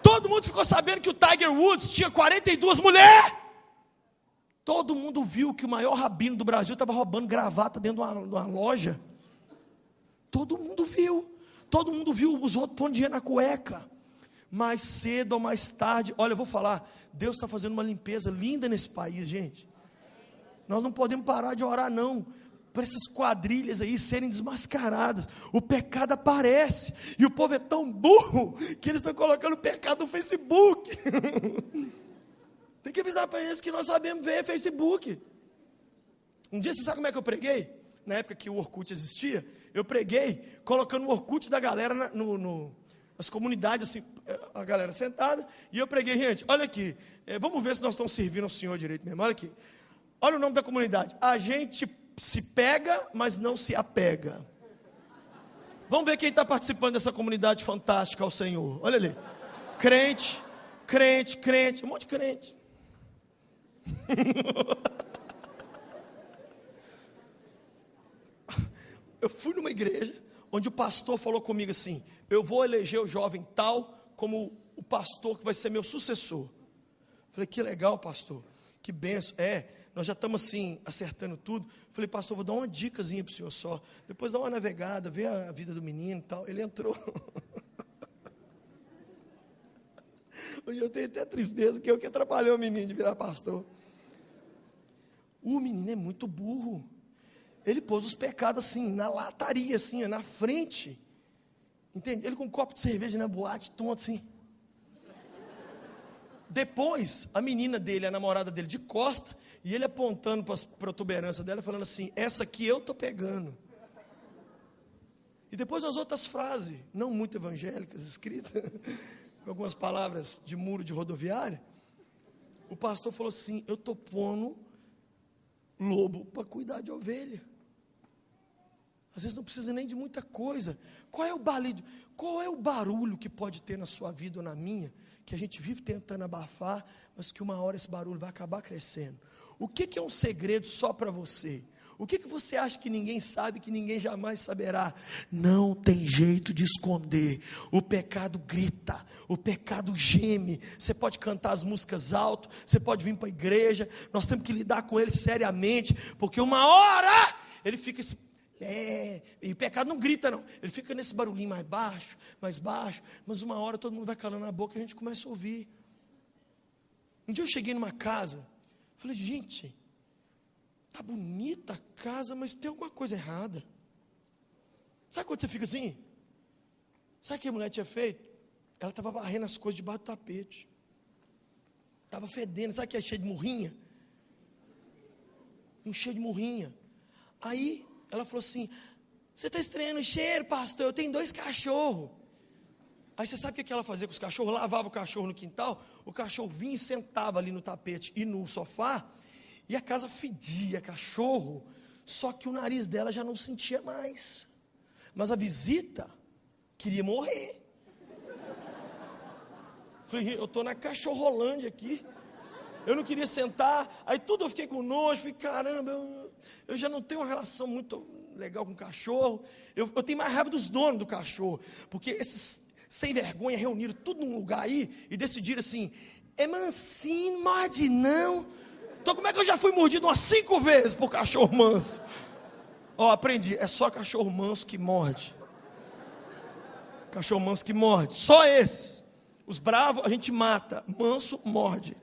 Todo mundo ficou sabendo que o Tiger Woods tinha 42 mulheres. Todo mundo viu que o maior rabino do Brasil estava roubando gravata dentro de uma loja. Todo mundo viu. Todo mundo viu os outros pondo dinheiro na cueca. Mais cedo ou mais tarde, olha, eu vou falar, Deus está fazendo uma limpeza linda nesse país, gente. Nós não podemos parar de orar, não, para essas quadrilhas aí serem desmascaradas. O pecado aparece, e o povo é tão burro, que eles estão colocando o pecado no Facebook. Tem que avisar para eles que nós sabemos ver Facebook. Um dia, você sabe como é que eu preguei? Na época que o Orkut existia, eu preguei colocando o Orkut da galera nas comunidades, assim, a galera sentada, e eu preguei: gente, olha aqui, vamos ver se nós estamos servindo ao Senhor direito mesmo, olha aqui. Olha o nome da comunidade: a gente se pega, mas não se apega. Vamos ver quem está participando dessa comunidade fantástica ao Senhor. Olha ali: crente, um monte de crente. Eu fui numa igreja onde o pastor falou comigo assim: eu vou eleger o jovem tal como o pastor que vai ser meu sucessor. Falei: que legal, pastor, que benção. Nós já estamos assim, acertando tudo. Falei: pastor, vou dar uma dicasinha para o senhor só. Depois dá uma navegada, vê a vida do menino e tal. Ele entrou. Hoje eu tenho até tristeza, que eu que atrapalhei o menino de virar pastor. O menino é muito burro. Ele pôs os pecados assim, na lataria, assim, na frente. Entende? Ele com um copo de cerveja na boate, tonto assim. Depois, a menina dele, a namorada dele, de costa, E ele apontando para a protuberância dela, falando assim: essa aqui eu estou pegando. E depois as outras frases, não muito evangélicas, escritas, com algumas palavras de muro de rodoviária. O pastor falou assim: eu estou pondo lobo para cuidar de ovelha. Às vezes não precisa nem de muita coisa. Qual é o barulho que pode ter na sua vida ou na minha, que a gente vive tentando abafar, mas que uma hora esse barulho vai acabar crescendo? O que é um segredo só para você? O que você acha que ninguém sabe, que ninguém jamais saberá? Não tem jeito de esconder. O pecado grita, o pecado geme. Você pode cantar as músicas alto, você pode vir para a igreja. Nós temos que lidar com ele seriamente, porque uma hora ele fica... e o pecado não grita não, ele fica nesse barulhinho mais baixo, mas uma hora todo mundo vai calando a boca e a gente começa a ouvir. Um dia eu cheguei numa casa, falei: gente, tá bonita a casa, mas tem alguma coisa errada. Sabe quando você fica assim? Sabe o que a mulher tinha feito? Ela estava varrendo as coisas debaixo do tapete, estava fedendo. Sabe que é cheio de murrinha? Um cheio de murrinha. Aí ela falou assim: você está estranhando o cheiro, pastor? Eu tenho 2 cachorros. Aí você sabe o que ela fazia com os cachorros? Lavava o cachorro no quintal, o cachorro vinha e sentava ali no tapete e no sofá, e a casa fedia cachorro, só que o nariz dela já não sentia mais. Mas a visita queria morrer. Falei: eu estou na cachorrolândia aqui. Eu não queria sentar, aí tudo eu fiquei com nojo. Falei: caramba, eu já não tenho uma relação muito legal com o cachorro. Eu tenho mais raiva dos donos do cachorro, porque esses sem vergonha reuniram tudo num lugar aí e decidiram assim: é mansinho, morde não. Então como é que eu já fui mordido umas 5 vezes por cachorro manso? Ó, aprendi, é só cachorro manso que morde. Cachorro manso que morde, só esses. Os bravos a gente mata, manso morde,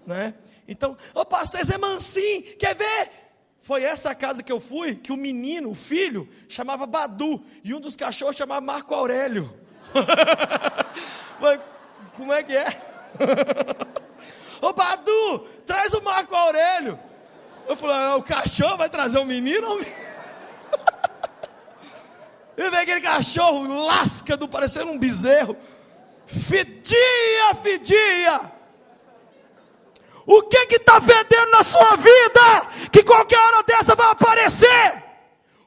né? Então, ô pastor, esse é mansinho, quer ver? Foi essa casa que eu fui, que o menino, o filho, chamava Badu, e um dos cachorros chamava Marco Aurélio. Mas, como é que é? Ô Badu, traz o Marco Aurélio. Eu falei: o cachorro vai trazer o menino? E vem aquele cachorro lascado, parecendo um bezerro. Fedia. O que está fedendo na sua vida, que qualquer hora dessa vai aparecer?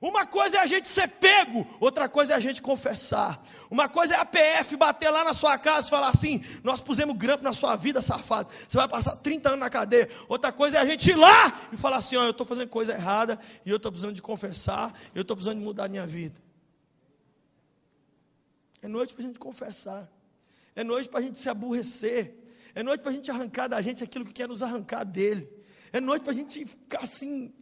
Uma coisa é a gente ser pego, outra coisa é a gente confessar. Uma coisa é a PF bater lá na sua casa e falar assim: nós pusemos grampo na sua vida, safado, você vai passar 30 anos na cadeia. Outra coisa é a gente ir lá e falar assim: ó, eu estou fazendo coisa errada, e eu estou precisando de confessar, eu estou precisando de mudar a minha vida. É noite para a gente confessar, é noite para a gente se aborrecer, é noite para a gente arrancar da gente aquilo que quer nos arrancar dele. É noite para a gente ficar assim.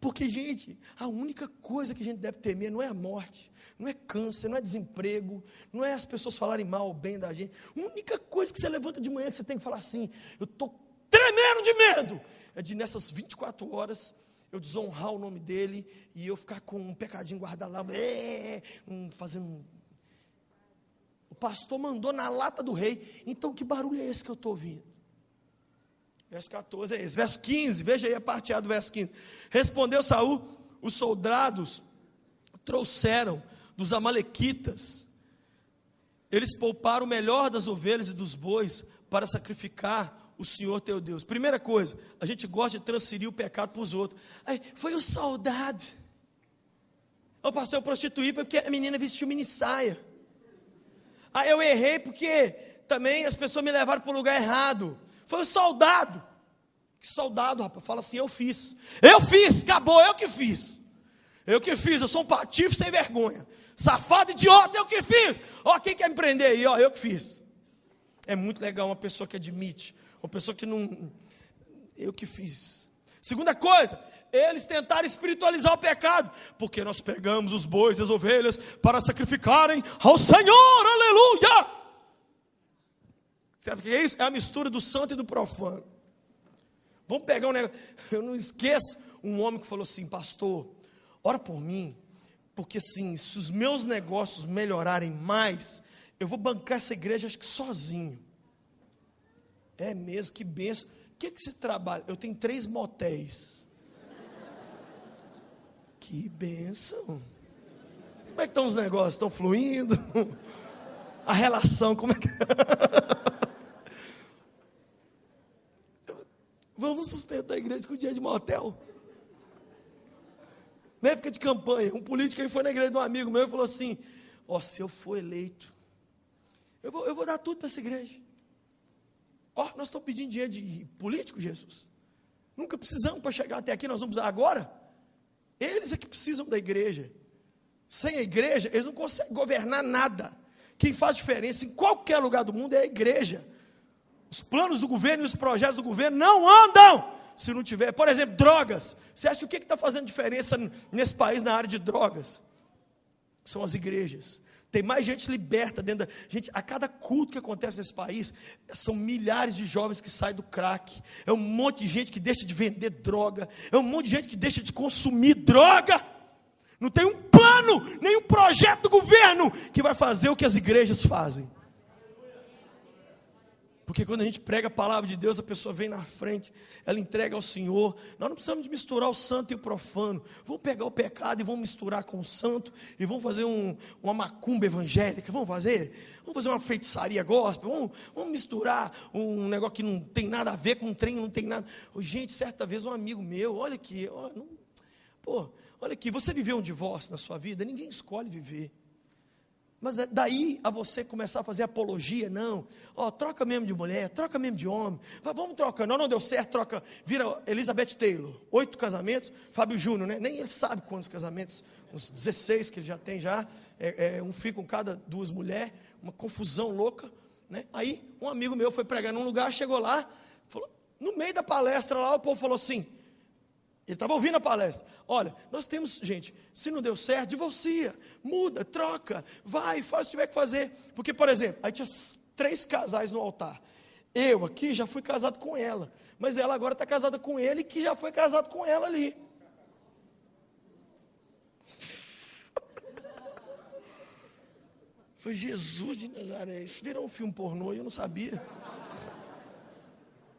Porque, gente, a única coisa que a gente deve temer não é a morte, não é câncer, não é desemprego, não é as pessoas falarem mal ou bem da gente. A única coisa que você levanta de manhã que você tem que falar assim: eu estou tremendo de medo, é de nessas 24 horas eu desonrar o nome dele e eu ficar com um pecadinho guardado lá, fazendo... O pastor mandou na lata do rei. Então que barulho é esse que eu estou ouvindo? Verso 14 é esse. Verso 15, veja aí a parte A do verso 15. Respondeu Saul: os soldados trouxeram dos amalequitas, eles pouparam o melhor das ovelhas e dos bois para sacrificar o Senhor teu Deus. Primeira coisa, a gente gosta de transferir o pecado para os outros. Aí, foi o soldado. Ô pastor, eu prostituí porque a menina vestiu mini saia. Ah, eu errei porque também as pessoas me levaram para o lugar errado. Foi o soldado. Que soldado, rapaz? Fala assim: eu fiz, acabou, eu que fiz, eu sou um patife sem vergonha, safado, idiota, eu que fiz. Ó, quem quer me prender aí? Ó, eu que fiz. É muito legal uma pessoa que admite, uma pessoa que não, eu que fiz. Segunda coisa, eles tentaram espiritualizar o pecado, porque nós pegamos os bois e as ovelhas para sacrificarem ao Senhor, aleluia. Sabe o que é isso? É a mistura do santo e do profano. Vamos pegar um negócio. Eu não esqueço um homem que falou assim: pastor, ora por mim, porque assim, se os meus negócios melhorarem mais, eu vou bancar essa igreja acho que sozinho. É mesmo, que benção. que você trabalha? Eu tenho 3 motéis. Que bênção. Como é que estão os negócios? Estão fluindo? A relação, como é que... Vamos sustentar a igreja com dinheiro de motel. Na época de campanha, um político aí foi na igreja de um amigo meu e falou assim: ó, se eu for eleito, eu vou dar tudo para essa igreja. Ó, nós estamos pedindo dinheiro de político, Jesus. Nunca precisamos para chegar até aqui, nós vamos usar agora. Eles é que precisam da igreja. Sem a igreja, eles não conseguem governar nada. Quem faz diferença em qualquer lugar do mundo é a igreja. Os planos do governo e os projetos do governo não andam se não tiver, por exemplo, drogas. Você acha que o que está fazendo diferença nesse país na área de drogas? São as igrejas. Tem mais gente liberta dentro da... Gente, a cada culto que acontece nesse país, são milhares de jovens que saem do crack. É um monte de gente que deixa de vender droga. É um monte de gente que deixa de consumir droga. Não tem um plano, nem um projeto do governo que vai fazer o que as igrejas fazem. Porque quando a gente prega a palavra de Deus, a pessoa vem na frente, ela entrega ao Senhor. Nós não precisamos de misturar o santo e o profano. Vamos pegar o pecado e vamos misturar com o santo, e vamos fazer uma macumba evangélica. Vamos fazer uma feitiçaria gospel. Vamos misturar um negócio que não tem nada a ver com um trem, não tem nada. Gente, certa vez um amigo meu, olha aqui, olha aqui, você viveu um divórcio na sua vida? Ninguém escolhe viver. Mas daí a você começar a fazer apologia, não, troca mesmo de mulher, troca mesmo de homem, vamos trocando, não deu certo, troca, vira Elizabeth Taylor, 8 casamentos, Fábio Júnior, né? Nem ele sabe quantos casamentos, uns 16 que ele já tem já, um filho com cada 2 mulheres, uma confusão louca, né? Aí um amigo meu foi pregar num lugar, chegou lá, falou, no meio da palestra lá, o povo falou assim, ele estava ouvindo a palestra, olha, nós temos, gente, se não deu certo, divorcia, muda, troca, vai, faz o que tiver que fazer. Porque, por exemplo, aí tinha 3 casais no altar. Eu aqui já fui casado com ela, mas ela agora está casada com ele, que já foi casado com ela ali. Foi Jesus de Nazaré, isso virou um filme pornô e eu não sabia.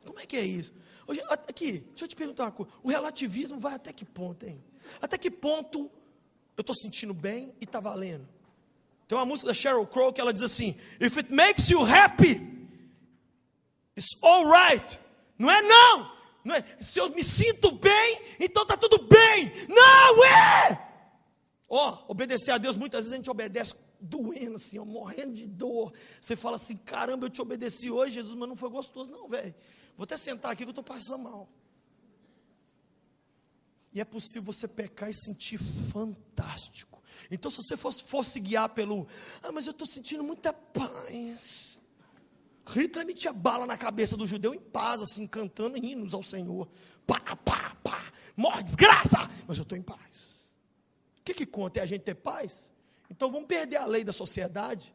Como é que é isso? Hoje, aqui, deixa eu te perguntar uma coisa. O relativismo vai até que ponto, hein? Até que ponto eu estou sentindo bem e está valendo? Tem uma música da Sheryl Crow que ela diz assim: if it makes you happy, it's alright. Não é não. Não é. Se eu me sinto bem, então está tudo bem. Não é. Obedecer a Deus, muitas vezes a gente obedece doendo assim, morrendo de dor. Você fala assim, caramba, eu te obedeci hoje, Jesus, mas não foi gostoso não, velho. Vou até sentar aqui que eu estou passando mal. E é possível você pecar e sentir fantástico. Então se você fosse guiar pelo, mas eu estou sentindo muita paz. Hitler metia bala na cabeça do judeu em paz, assim, cantando hinos ao Senhor. Pá, pá, pá, morre desgraça, mas eu estou em paz. O que conta é a gente ter paz? Então vamos perder a lei da sociedade.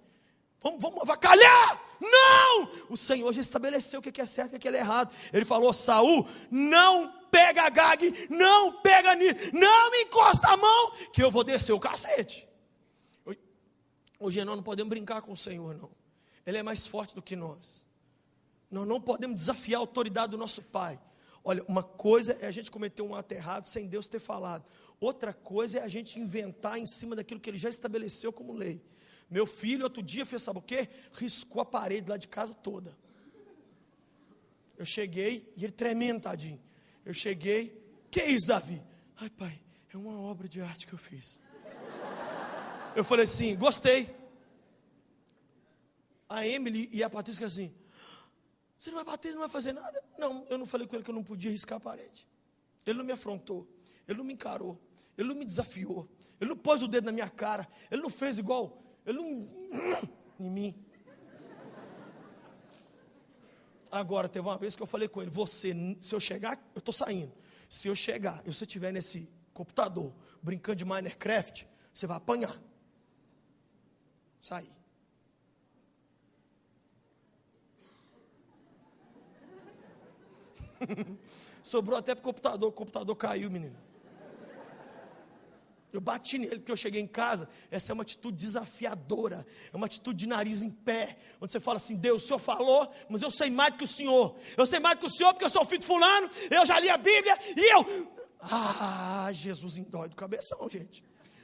Vamos avacalhar? Não! O Senhor já estabeleceu o que é certo e o que é errado. Ele falou, Saul, não pega a Gag, não pega nisso, não me encosta a mão, que eu vou descer o cacete. Hoje nós não podemos brincar com o Senhor, não. Ele é mais forte do que nós. Nós não podemos desafiar a autoridade do nosso Pai. Olha, uma coisa é a gente cometer um ato errado sem Deus ter falado. Outra coisa é a gente inventar em cima daquilo que Ele já estabeleceu como lei. Meu filho, outro dia, fez sabe o quê? Riscou a parede lá de casa toda. Eu cheguei, e ele tremendo, tadinho. Eu cheguei, que é isso, Davi? Ai, pai, é uma obra de arte que eu fiz. Eu falei assim, gostei. A Emily e a Patrícia assim, você não vai bater, não vai fazer nada? Não, eu não falei com ele que eu não podia riscar a parede. Ele não me afrontou, ele não me encarou, ele não me desafiou, ele não pôs o dedo na minha cara, ele não fez igual... Ele não... em mim. Agora, teve uma vez que eu falei com ele, se eu chegar, eu estou saindo. Se eu chegar, e você estiver nesse computador, brincando de Minecraft, você vai apanhar. Sai. Sobrou até para o computador caiu, menino. Eu bati nele porque eu cheguei em casa. Essa é uma atitude desafiadora, é uma atitude de nariz em pé, onde você fala assim: Deus, o Senhor falou, mas eu sei mais do que o Senhor. Eu sei mais do que o Senhor porque eu sou filho de fulano, eu já li a Bíblia e eu... Jesus endói do cabeção, gente.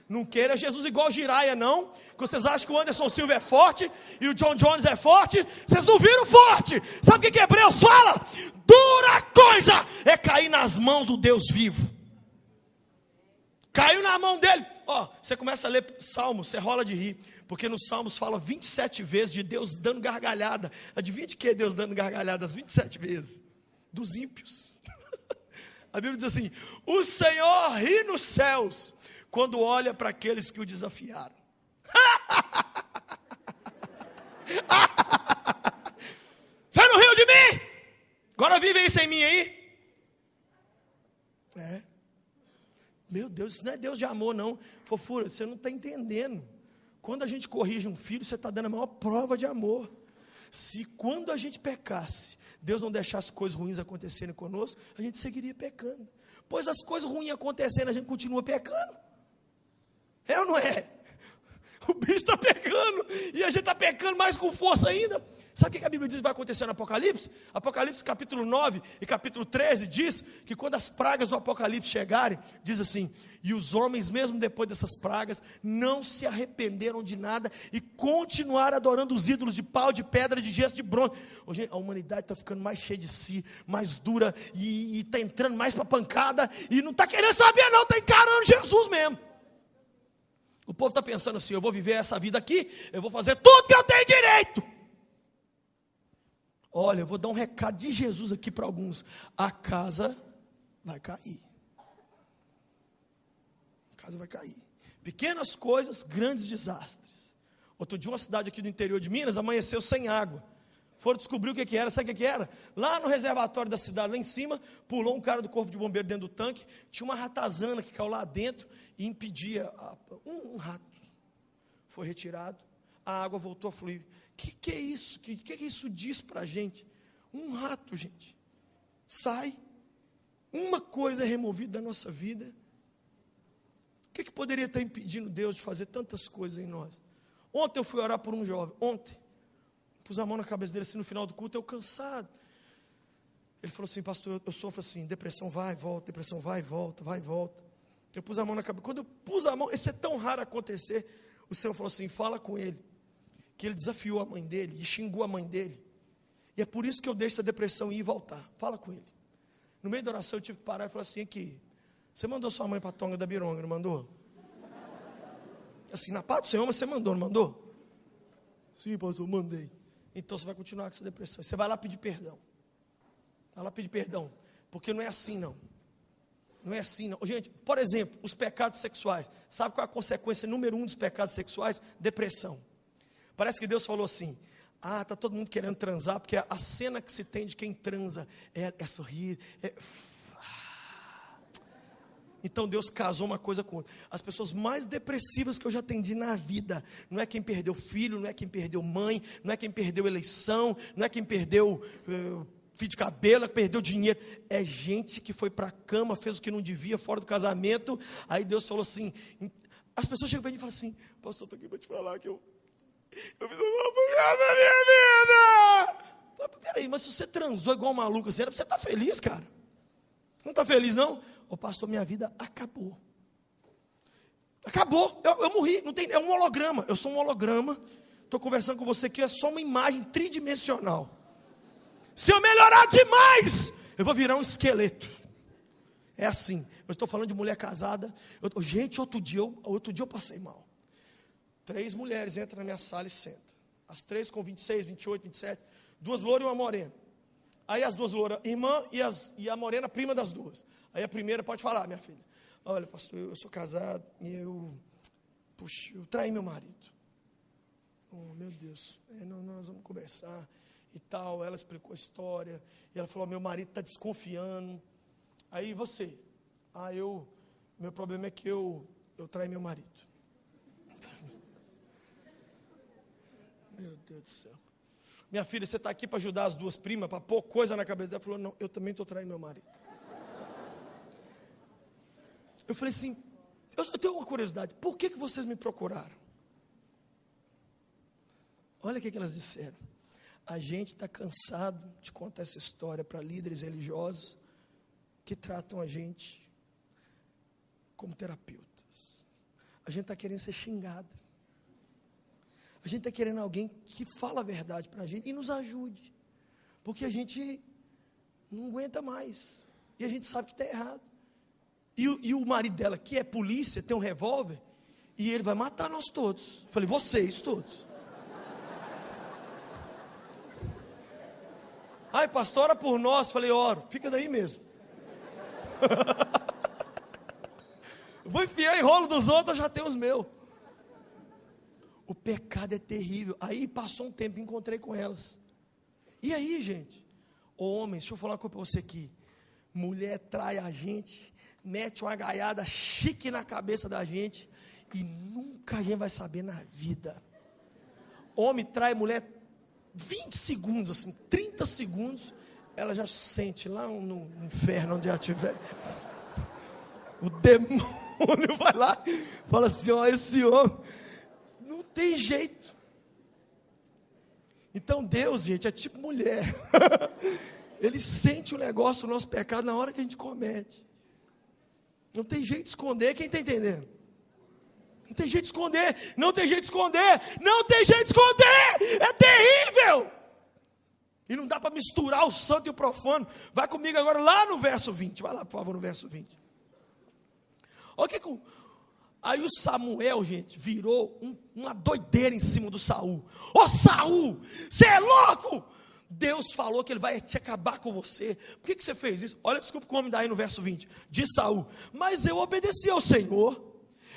Não queira Jesus igual Jiraya, não. Que vocês acham que o Anderson Silva é forte e o John Jones é forte. Vocês não viram forte. Sabe o que Hebreus fala? Dura coisa é cair nas mãos do Deus vivo. Caiu na mão dele. Você começa a ler Salmos, você rola de rir. Porque nos Salmos fala 27 vezes de Deus dando gargalhada. Adivinha de que é Deus dando gargalhada as 27 vezes? Dos ímpios. A Bíblia diz assim: o Senhor ri nos céus quando olha para aqueles que o desafiaram. Você não riu de mim? Agora vive isso em mim aí. Meu Deus, isso não é Deus de amor não. Fofura, você não está entendendo. Quando a gente corrige um filho, você está dando a maior prova de amor. Se quando a gente pecasse, Deus não deixasse coisas ruins acontecerem conosco, a gente seguiria pecando. Pois as coisas ruins acontecendo, a gente continua pecando. É ou não é? O bicho está pegando, e a gente está pecando mais com força ainda. Sabe o que a Bíblia diz que vai acontecer no Apocalipse? Apocalipse capítulo 9 e capítulo 13 diz que quando as pragas do Apocalipse chegarem, diz assim: e os homens mesmo depois dessas pragas, não se arrependeram de nada e continuaram adorando os ídolos de pau, de pedra, de gesso, de bronze. Hoje a humanidade está ficando mais cheia de si, mais dura, e está entrando mais para pancada, e não está querendo saber não, está encarando Jesus mesmo. O povo está pensando assim: eu vou viver essa vida aqui, eu vou fazer tudo que eu tenho direito. Olha, eu vou dar um recado de Jesus aqui para alguns: a casa vai cair. A casa vai cair. Pequenas coisas, grandes desastres. Outro dia uma cidade aqui do interior de Minas amanheceu sem água. Foram descobrir o que era, sabe o que era? Lá no reservatório da cidade, lá em cima, pulou um cara do corpo de bombeiro dentro do tanque, tinha uma ratazana que caiu lá dentro e impedia, um rato. Foi retirado, a água voltou a fluir. O que é isso? O que isso diz para a gente? Um rato, gente, sai, uma coisa é removida da nossa vida. O que poderia estar impedindo Deus de fazer tantas coisas em nós? Ontem eu fui orar por um jovem, pus a mão na cabeça dele assim no final do culto, eu cansado. Ele falou assim: pastor, eu sofro assim, depressão vai e volta, depressão vai e volta, vai e volta. Eu pus a mão na cabeça, quando eu pus a mão, isso é tão raro acontecer, o Senhor falou assim: fala com ele, que ele desafiou a mãe dele, e xingou a mãe dele, e é por isso que eu deixo essa depressão ir e voltar. Fala com ele. No meio da oração eu tive que parar e falar assim: aqui, você mandou sua mãe para a tonga da Bironga, não mandou? Assim, na paz do Senhor, mas você mandou, não mandou? Sim, pastor, mandei. Então você vai continuar com essa depressão. Você vai lá pedir perdão. Vai lá pedir perdão. Porque não é assim não. Não é assim não. Gente, por exemplo, os pecados sexuais. Sabe qual é a consequência número 1 dos pecados sexuais? Depressão. Parece que Deus falou assim: está todo mundo querendo transar, porque a cena que se tem de quem transa é sorrir, Então Deus casou uma coisa com outra. As pessoas mais depressivas que eu já atendi na vida, não é quem perdeu filho, não é quem perdeu mãe, não é quem perdeu eleição, não é quem perdeu fio de cabelo, é quem perdeu dinheiro. É gente que foi para a cama, fez o que não devia, fora do casamento. Aí Deus falou assim, as pessoas chegam para mim e falam assim: pastor, estou aqui para te falar que eu fiz uma bugada na minha vida. Peraí, mas se você transou igual um maluco assim, era para você estar feliz, cara. Não está feliz não? Ô pastor, minha vida acabou. Acabou, eu morri, não tem, é um holograma. Eu sou um holograma. Estou conversando com você aqui, é só uma imagem tridimensional. Se eu melhorar demais, eu vou virar um esqueleto. É assim. Eu estou falando de mulher casada. Gente, outro dia eu passei mal. 3 mulheres entram na minha sala e sentam. As 3 com 26, 28, 27. 2 louras e uma morena. Aí as 2 louras, irmã, e a morena, prima das 2. Aí a primeira pode falar: minha filha, olha pastor, eu sou casado e eu traí meu marido. Oh meu Deus, nós vamos conversar e tal. Ela explicou a história, e ela falou: meu marido está desconfiando. Aí você, meu problema é que eu traí meu marido. Meu Deus do céu. Minha filha, você está aqui para ajudar as 2 primas, para pôr coisa na cabeça dela? Ela falou: não, eu também estou traindo meu marido. Eu falei assim: Eu tenho uma curiosidade, por que vocês me procuraram? Olha o que elas disseram. A gente está cansado de contar essa história para líderes religiosos que tratam a gente como terapeutas. A gente está querendo ser xingado. A gente está querendo alguém que fala a verdade para a gente e nos ajude. Porque a gente não aguenta mais. E a gente sabe que está errado. E o marido dela, que é polícia, tem um revólver, e ele vai matar nós todos. Eu falei, vocês todos. Ai, pastor, ora por nós. Falei, oro, fica daí mesmo. Vou enfiar em rolo dos outros, eu já tenho os meus. O pecado é terrível. Aí passou um tempo, encontrei com elas. E aí, gente? Homens, deixa eu falar uma coisa para você aqui. Mulher trai a gente, mete uma gaiada chique na cabeça da gente, e nunca a gente vai saber na vida. Homem trai mulher 20 segundos, assim, 30 segundos, ela já sente lá no inferno onde ela estiver. O demônio vai lá e fala assim, ó, esse homem, não tem jeito. Então Deus, gente, é tipo mulher. Ele sente o negócio, o nosso pecado, na hora que a gente comete. Não tem jeito de esconder, quem está entendendo? Não tem jeito de esconder, não tem jeito de esconder, não tem jeito de esconder, é terrível. E não dá para misturar o santo e o profano. Vai comigo agora lá no verso 20, vai lá por favor no verso 20. Olha que aí o Samuel, gente, virou uma doideira em cima do Saul. Ô Saul, você é louco? Deus falou que ele vai te acabar com você. Por que você fez isso? Olha, desculpa como dá aí no verso 20. Diz Saul, mas eu obedeci ao Senhor.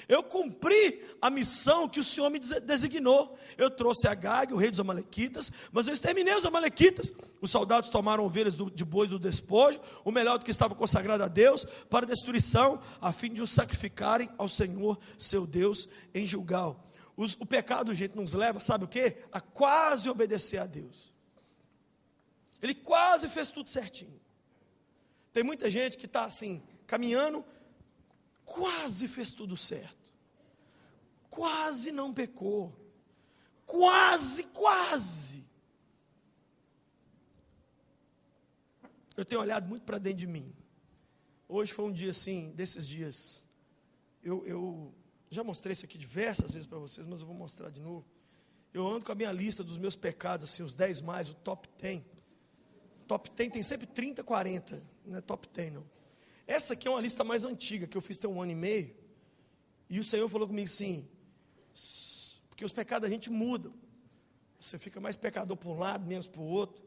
Eu cumpri a missão que o Senhor me designou. Eu trouxe Agag, o rei dos amalequitas, mas eu exterminei os amalequitas. Os soldados tomaram ovelhas de bois do despojo, o melhor do que estava consagrado a Deus, para destruição, a fim de os sacrificarem ao Senhor, seu Deus, em Gilgal. O pecado, gente, nos leva, sabe o quê? A quase obedecer a Deus. Ele quase fez tudo certinho. Tem muita gente que está assim, caminhando, quase fez tudo certo. Quase não pecou. Quase. Eu tenho olhado muito para dentro de mim. Hoje foi um dia assim, desses dias. Eu já mostrei isso aqui diversas vezes para vocês, mas eu vou mostrar de novo. Eu ando com a minha lista dos meus pecados, assim, os 10 mais, o top 10. Top 10 tem sempre 30, 40. Não é top 10 não. Essa aqui é uma lista mais antiga, que eu fiz tem 1 ano e meio. E o Senhor falou comigo assim, porque os pecados da gente mudam. Você fica mais pecador para um lado, menos para o outro.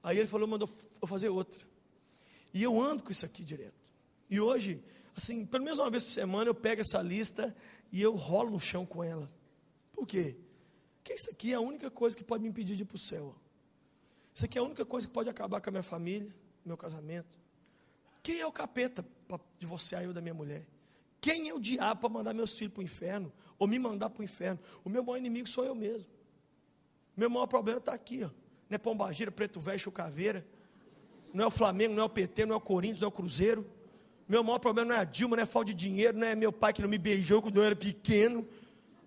Aí Ele falou, mandou eu fazer outra. E eu ando com isso aqui direto. E hoje, assim, pelo menos uma vez por semana, eu pego essa lista e eu rolo no chão com ela. Por quê? Porque isso aqui é a única coisa que pode me impedir de ir para o céu. Isso aqui é a única coisa que pode acabar com a minha família, meu casamento. Quem é o capeta para divorciar eu da minha mulher? Quem é o diabo para mandar meus filhos para o inferno? Ou me mandar para o inferno? O meu maior inimigo sou eu mesmo. Meu maior problema está aqui, ó. Não é Pombagira, Preto Velho, Chucaveira. Não é o Flamengo, não é o PT, não é o Corinthians, não é o Cruzeiro. Meu maior problema não é a Dilma, não é falta de dinheiro, não é meu pai que não me beijou quando eu era pequeno.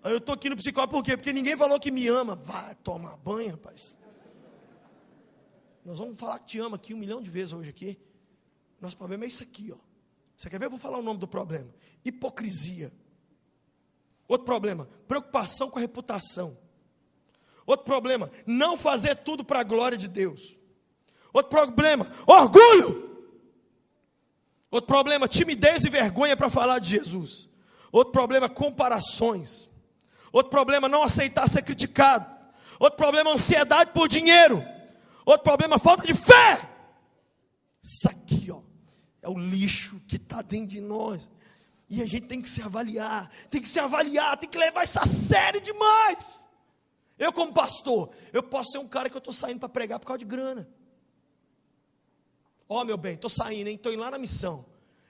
Aí eu estou aqui no psicólogo por quê? Porque ninguém falou que me ama. Vai tomar banho, rapaz. Nós vamos falar que te ama aqui 1 milhão de vezes hoje aqui. Nosso problema é isso aqui, ó. Você quer ver? Eu vou falar o nome do problema. Hipocrisia. Outro problema, preocupação com a reputação. Outro problema, não fazer tudo para a glória de Deus. Outro problema, orgulho. Outro problema, timidez e vergonha para falar de Jesus. Outro problema, comparações. Outro problema, não aceitar ser criticado. Outro problema, ansiedade por dinheiro. Outro problema, falta de fé. Isso aqui, ó, é o lixo que está dentro de nós. E a gente tem que se avaliar, tem que levar isso a sério demais. Eu como pastor, eu posso ser um cara que eu estou saindo para pregar por causa de grana. Ó, meu bem, estou saindo, hein? Estou indo lá na missão.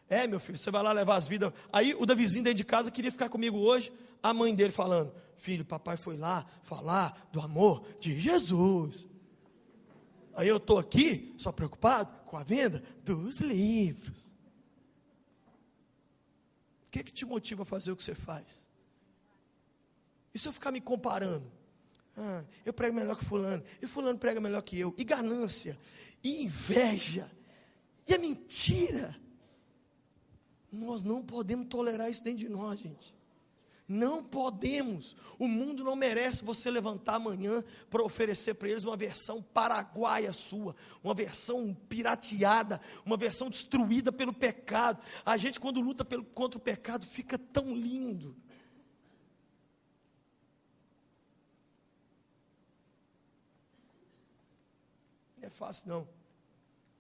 É, meu filho, você vai lá levar as vidas. Aí o Davizinho dentro de casa queria ficar comigo hoje. A mãe dele falando, filho, papai foi lá falar do amor de Jesus. Aí eu estou aqui, só preocupado com a venda dos livros. que te motiva a fazer o que você faz? E se eu ficar me comparando? Eu prego melhor que fulano, e fulano prega melhor que eu, e ganância, e inveja, e a mentira. Nós não podemos tolerar isso dentro de nós, gente. Não podemos. O mundo não merece você levantar amanhã para oferecer para eles uma versão paraguaia sua, uma versão pirateada, uma versão destruída pelo pecado. A gente, quando luta contra o pecado, fica tão lindo. Não é fácil, não.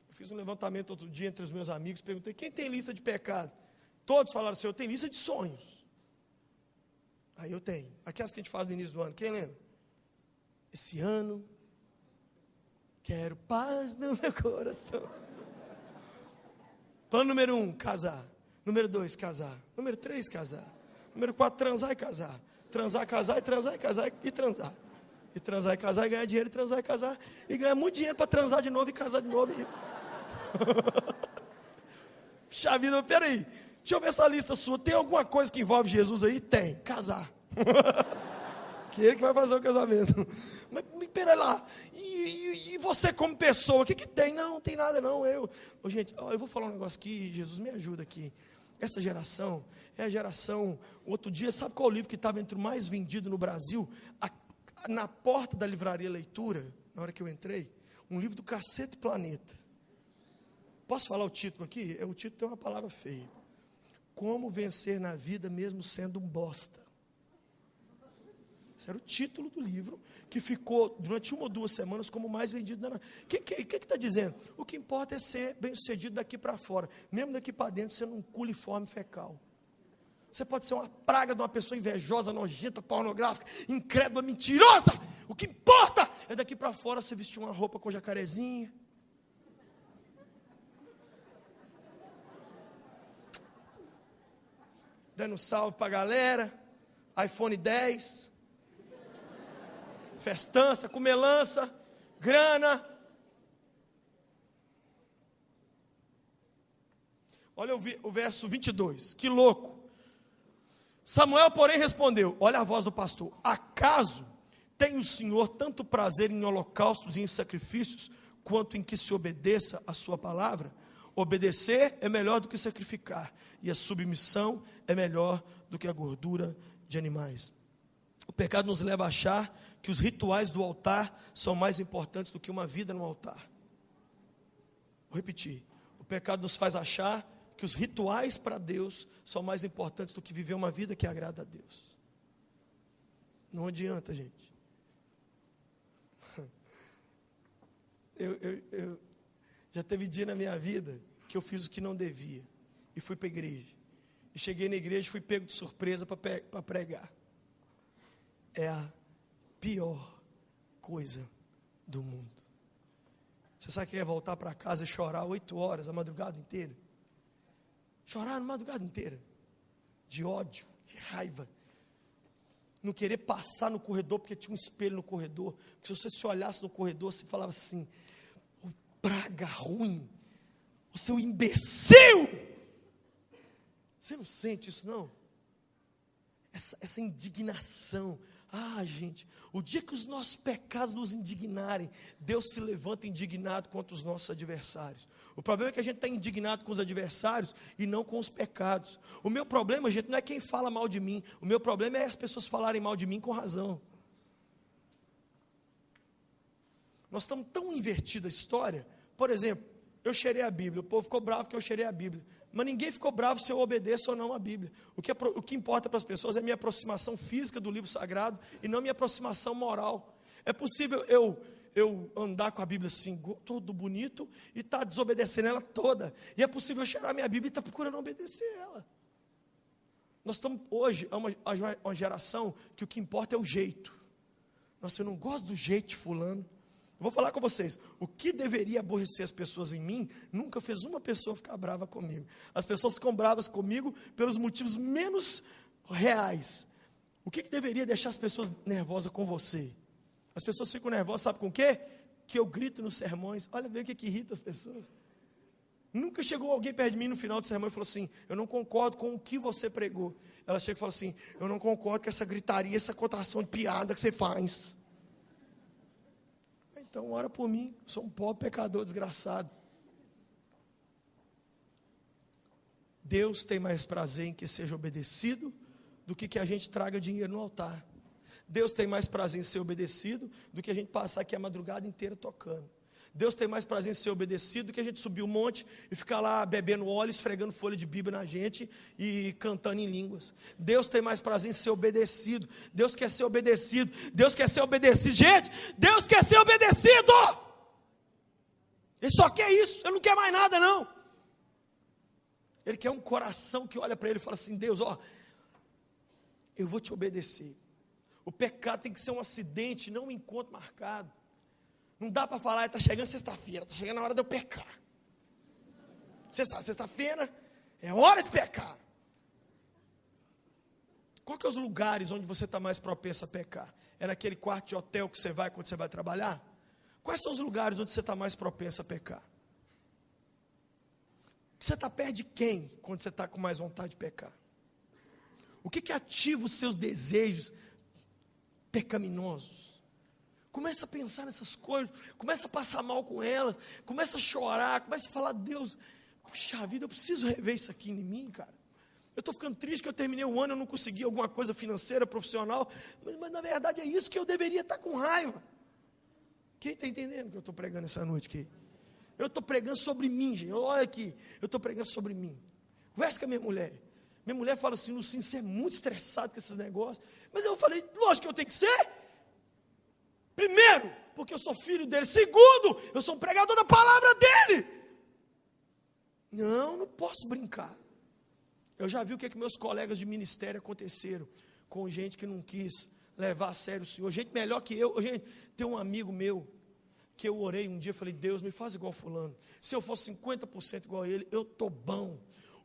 Eu fiz um levantamento outro dia entre os meus amigos, perguntei, quem tem lista de pecado? Todos falaram assim, eu tenho lista de sonhos. Aí eu tenho. Aquelas que a gente faz no início do ano, quem lembra? Esse ano, quero paz no meu coração. Plano número 1, casar. Número 2, casar. Número 3, casar. Número 4, transar e casar. Transar, casar e transar e casar e transar. E transar e casar e ganhar dinheiro, e transar e casar. E ganhar muito dinheiro para transar de novo e casar de novo. Puxa vida, peraí. Deixa eu ver essa lista sua. Tem alguma coisa que envolve Jesus aí? Tem. Casar. Que ele que vai fazer o casamento. Mas pera lá. E você como pessoa? O que tem? Não tem nada não. Gente, eu vou falar um negócio aqui. Jesus, me ajuda aqui. Essa geração é a geração... Outro dia, sabe qual o livro que estava entre o mais vendido no Brasil? Na porta da livraria Leitura, na hora que eu entrei, um livro do Cacete Planeta. Posso falar o título aqui? O título tem uma palavra feia. Como vencer na vida mesmo sendo um bosta. Esse era o título do livro, que ficou durante 1 ou 2 semanas como o mais vendido. O que está dizendo? O que importa é ser bem sucedido daqui para fora, mesmo daqui para dentro sendo um culiforme fecal. Você pode ser uma praga de uma pessoa invejosa, nojenta, pornográfica, incrédula, mentirosa. O que importa é daqui para fora você vestir uma roupa com jacarezinho. Dando salve para a galera, iPhone 10, festança, comelança, grana. Olha o verso 22, que louco. Samuel, porém, respondeu, olha a voz do pastor, acaso tem o Senhor tanto prazer em holocaustos e em sacrifícios, quanto em que se obedeça a sua palavra? Obedecer é melhor do que sacrificar, e a submissão é melhor do que a gordura de animais. O pecado nos leva a achar que os rituais do altar são mais importantes do que uma vida no altar. Vou repetir. O pecado nos faz achar que os rituais para Deus são mais importantes do que viver uma vida que agrada a Deus. Não adianta, gente. Eu já teve dia na minha vida que eu fiz o que não devia e fui para a igreja. E cheguei na igreja e fui pego de surpresa para pregar. É a pior coisa do mundo. Você sabe que é voltar para casa e chorar 8 horas, a madrugada inteira? Chorar a madrugada inteira. De ódio, de raiva. Não querer passar no corredor porque tinha um espelho no corredor. Porque se você se olhasse no corredor, você falava assim, o praga ruim, o seu imbecil. Você não sente isso não? Essa indignação. Gente, o dia que os nossos pecados nos indignarem, Deus se levanta indignado contra os nossos adversários. O problema é que a gente está indignado com os adversários e não com os pecados. O meu problema, gente, não é quem fala mal de mim. O meu problema é as pessoas falarem mal de mim com razão. Nós estamos tão invertida a história. Por exemplo, eu cheirei a Bíblia, o povo ficou bravo que eu cheirei a Bíblia. Mas ninguém ficou bravo se eu obedeço ou não a Bíblia. O que importa para as pessoas é a minha aproximação física do livro sagrado e não minha aproximação moral. É possível eu andar com a Bíblia assim, todo bonito, e estar desobedecendo ela toda. E é possível eu cheirar minha Bíblia e estar procurando obedecer ela. Nós estamos hoje, uma geração que o que importa é o jeito. Nossa, eu não gosto do jeito de fulano. Vou falar com vocês, o que deveria aborrecer as pessoas em mim, nunca fez uma pessoa ficar brava comigo. As pessoas ficam bravas comigo pelos motivos menos reais. O que deveria deixar as pessoas nervosas com você? As pessoas ficam nervosas, sabe com o quê? Que eu grito nos sermões. Olha bem o que irrita as pessoas. Nunca chegou alguém perto de mim no final do sermão e falou assim: eu não concordo com o que você pregou. Ela chega e fala assim: eu não concordo com essa gritaria, essa contação de piada que você faz. Então ora por mim, sou um pobre pecador desgraçado. Deus tem mais prazer em que seja obedecido do que a gente traga dinheiro no altar. Deus tem mais prazer em ser obedecido do que a gente passar aqui a madrugada inteira tocando. Deus tem mais prazer em ser obedecido do que a gente subir um monte e ficar lá bebendo óleo, esfregando folha de Bíblia na gente e cantando em línguas. Deus tem mais prazer em ser obedecido. Deus quer ser obedecido. Deus quer ser obedecido. Gente, Deus quer ser obedecido. Ele só quer isso. Ele não quer mais nada, não. Ele quer um coração que olha para ele e fala assim: Deus, ó, eu vou te obedecer. O pecado tem que ser um acidente, não um encontro marcado. Não dá para falar: está chegando sexta-feira, está chegando a hora de eu pecar. Sexta-feira é hora de pecar. Qual que é os lugares onde você está mais propenso a pecar? É naquele quarto de hotel que você vai quando você vai trabalhar? Quais são os lugares onde você está mais propenso a pecar? Você está perto de quem quando você está com mais vontade de pecar? O que ativa os seus desejos pecaminosos? Começa a pensar nessas coisas, começa a passar mal com elas, começa a chorar, começa a falar: Deus, puxa vida, eu preciso rever isso aqui em mim, cara. Eu estou ficando triste que eu terminei o ano, eu não consegui alguma coisa financeira, profissional, mas na verdade é isso que eu deveria estar com raiva. Quem está entendendo o que eu estou pregando essa noite aqui? Eu estou pregando sobre mim, gente. Olha aqui, eu estou pregando sobre mim. Conversa com a minha mulher. Minha mulher fala assim: Lucinho, você é muito estressado com esses negócios. Mas eu falei: lógico que eu tenho que ser. Primeiro, porque eu sou filho dele. Segundo, eu sou um pregador da palavra dele. Não posso brincar. Eu já vi o que meus colegas de ministério aconteceram com gente que não quis levar a sério o Senhor. Gente melhor que eu. Gente, tem um amigo meu que eu orei um dia e falei: Deus, me faz igual fulano. Se eu for 50% igual a ele, eu estou bom.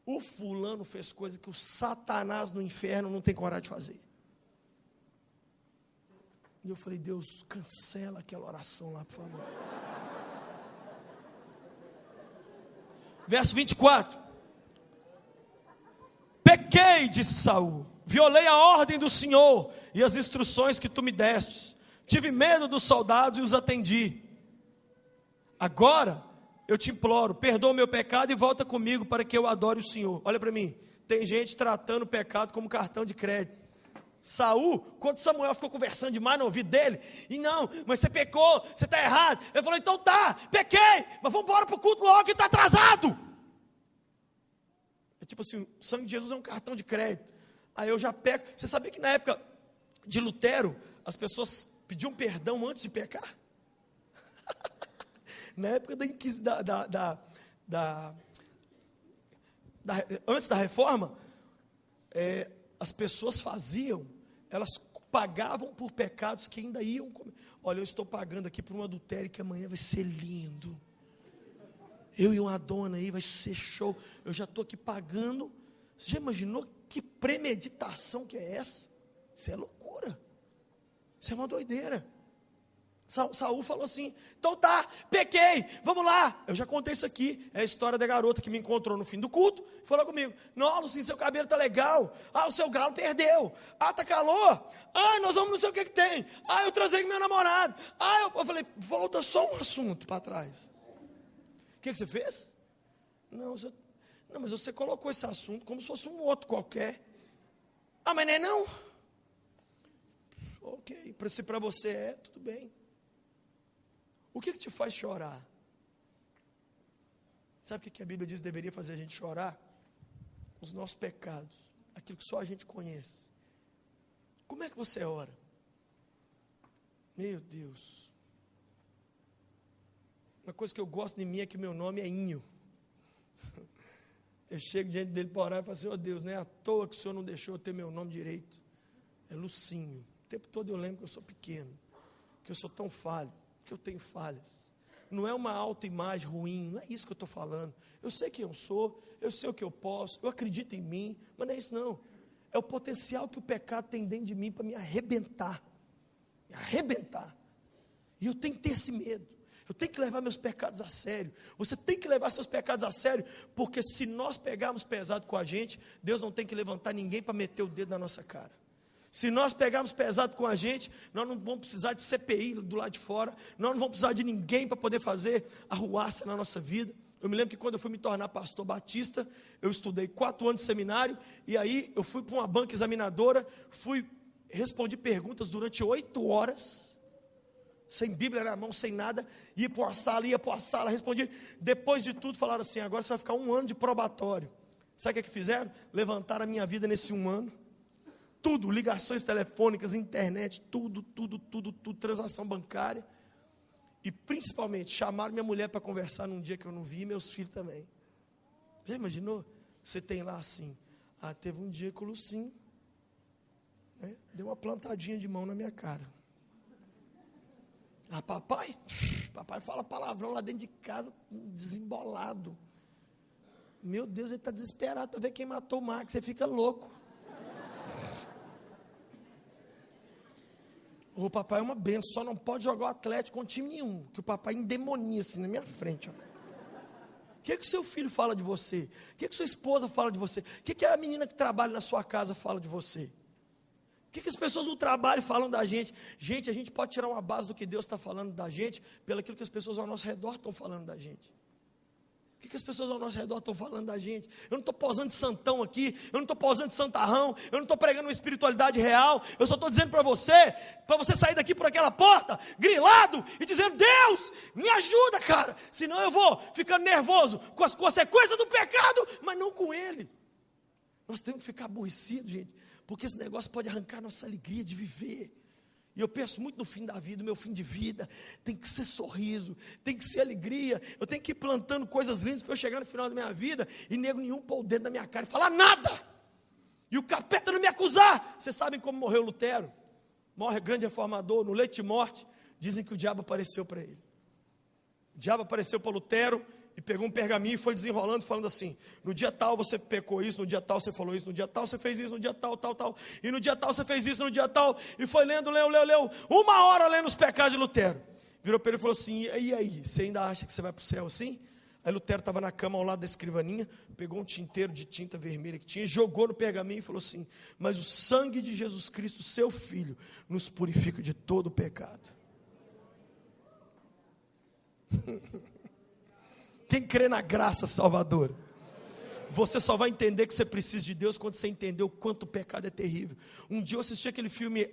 O fulano fez coisa que o Satanás no inferno não tem coragem de fazer. E eu falei: Deus, cancela aquela oração lá, por favor. Verso 24. Pequei, disse Saul, violei a ordem do Senhor e as instruções que tu me destes. Tive medo dos soldados e os atendi. Agora eu te imploro, perdoa o meu pecado e volta comigo para que eu adore o Senhor. Olha para mim, tem gente tratando o pecado como cartão de crédito. Saul, quando Samuel ficou conversando demais no ouvido dele, e não, mas você pecou, você está errado. Ele falou: então tá, pequei, mas vamos embora para o culto logo que está atrasado. É tipo assim, o sangue de Jesus é um cartão de crédito. Aí eu já peco. Você sabia que na época de Lutero, as pessoas pediam perdão antes de pecar? Na época antes da reforma, as pessoas elas pagavam por pecados que ainda iam comer. Olha, eu estou pagando aqui por um adultério que amanhã vai ser lindo. Eu e uma dona aí, vai ser show. Eu já estou aqui pagando. Você já imaginou que premeditação que é essa? Isso é loucura. Isso é uma doideira. Saul falou assim: então tá, pequei, vamos lá. Eu já contei isso aqui, é a história da garota que me encontrou no fim do culto, falou comigo: não, Lucinho, seu cabelo tá legal. O seu galo perdeu. Tá calor. Nós vamos não sei o que tem. Eu trazei com meu namorado. Eu falei: volta só um assunto para trás. O que você fez? Não, mas você colocou esse assunto como se fosse um outro qualquer. Mas não é não? Ok, se para você é, tudo bem. O que te faz chorar? Sabe o que a Bíblia diz que deveria fazer a gente chorar? Os nossos pecados, aquilo que só a gente conhece. Como é que você ora? Meu Deus. Uma coisa que eu gosto de mim é que meu nome é Inho. Eu chego diante dele para orar e falo assim: oh Deus, não é à toa que o Senhor não deixou eu ter meu nome direito. É Lucinho. O tempo todo eu lembro que eu sou pequeno, que eu sou tão falho, que eu tenho falhas. Não é uma autoimagem ruim, não é isso que eu estou falando. Eu sei quem eu sou, eu sei o que eu posso, eu acredito em mim, mas não é isso não. É o potencial que o pecado tem dentro de mim para me arrebentar. Me arrebentar. E eu tenho que ter esse medo. Eu tenho que levar meus pecados a sério. Você tem que levar seus pecados a sério, porque se nós pegarmos pesado com a gente, Deus não tem que levantar ninguém para meter o dedo na nossa cara. Se nós pegarmos pesado com a gente, nós não vamos precisar de CPI do lado de fora, nós não vamos precisar de ninguém para poder fazer arruaça na nossa vida. Eu me lembro que quando eu fui me tornar pastor batista, eu estudei 4 anos de seminário, e aí eu fui para uma banca examinadora, respondi perguntas durante 8 horas, sem Bíblia na mão, sem nada, ia para a sala, respondi. Depois de tudo, falaram assim: agora você vai ficar 1 ano de probatório. Sabe o que fizeram? Levantaram a minha vida nesse 1 ano. Tudo, ligações telefônicas, internet, tudo, transação bancária. E principalmente, chamaram minha mulher para conversar num dia que eu não vi, e meus filhos também. Já imaginou? Você tem lá assim: teve um dia que o Lucinho, né, deu uma plantadinha de mão na minha cara. Papai fala palavrão lá dentro de casa, desembolado. Meu Deus, ele está desesperado para ver quem matou o Max, você fica louco. O papai é uma benção, só não pode jogar o Atlético com time nenhum, que o papai endemonia assim na minha frente. O que o seu filho fala de você? O que sua esposa fala de você? O que a menina que trabalha na sua casa fala de você? O que as pessoas no trabalho falam da gente? Gente, a gente pode tirar uma base do que Deus está falando da gente, pelo aquilo que as pessoas ao nosso redor estão falando da gente. O que as pessoas ao nosso redor estão falando da gente? Eu não estou posando de santão aqui, eu não estou posando de santarrão, eu não estou pregando uma espiritualidade real, eu só estou dizendo para você sair daqui por aquela porta, grilado, e dizendo: Deus, me ajuda, cara, senão eu vou ficando nervoso com as consequências do pecado, mas não com ele. Nós temos que ficar aborrecidos, gente, porque esse negócio pode arrancar nossa alegria de viver. E eu penso muito no fim da vida, o meu fim de vida tem que ser sorriso, tem que ser alegria. Eu tenho que ir plantando coisas lindas para eu chegar no final da minha vida e nego nenhum pôr o dedo na minha cara e falar nada. E o capeta não me acusar. Vocês sabem como morreu Lutero? Morre grande reformador, no leito de morte. Dizem que o diabo apareceu para ele. O diabo apareceu para Lutero e pegou um pergaminho e foi desenrolando, falando assim: no dia tal você pecou isso, no dia tal você falou isso, no dia tal você fez isso, no dia tal, e no dia tal você fez isso, no dia tal, e foi leu, 1 hora lendo os pecados de Lutero. Virou para ele e falou assim: e aí, você ainda acha que você vai para o céu assim? Aí Lutero estava na cama ao lado da escrivaninha, pegou um tinteiro de tinta vermelha que tinha, jogou no pergaminho e falou assim: mas o sangue de Jesus Cristo, seu Filho, nos purifica de todo o pecado. Quem crê na graça salvadora? Você só vai entender que você precisa de Deus quando você entender o quanto o pecado é terrível. Um dia eu assisti aquele filme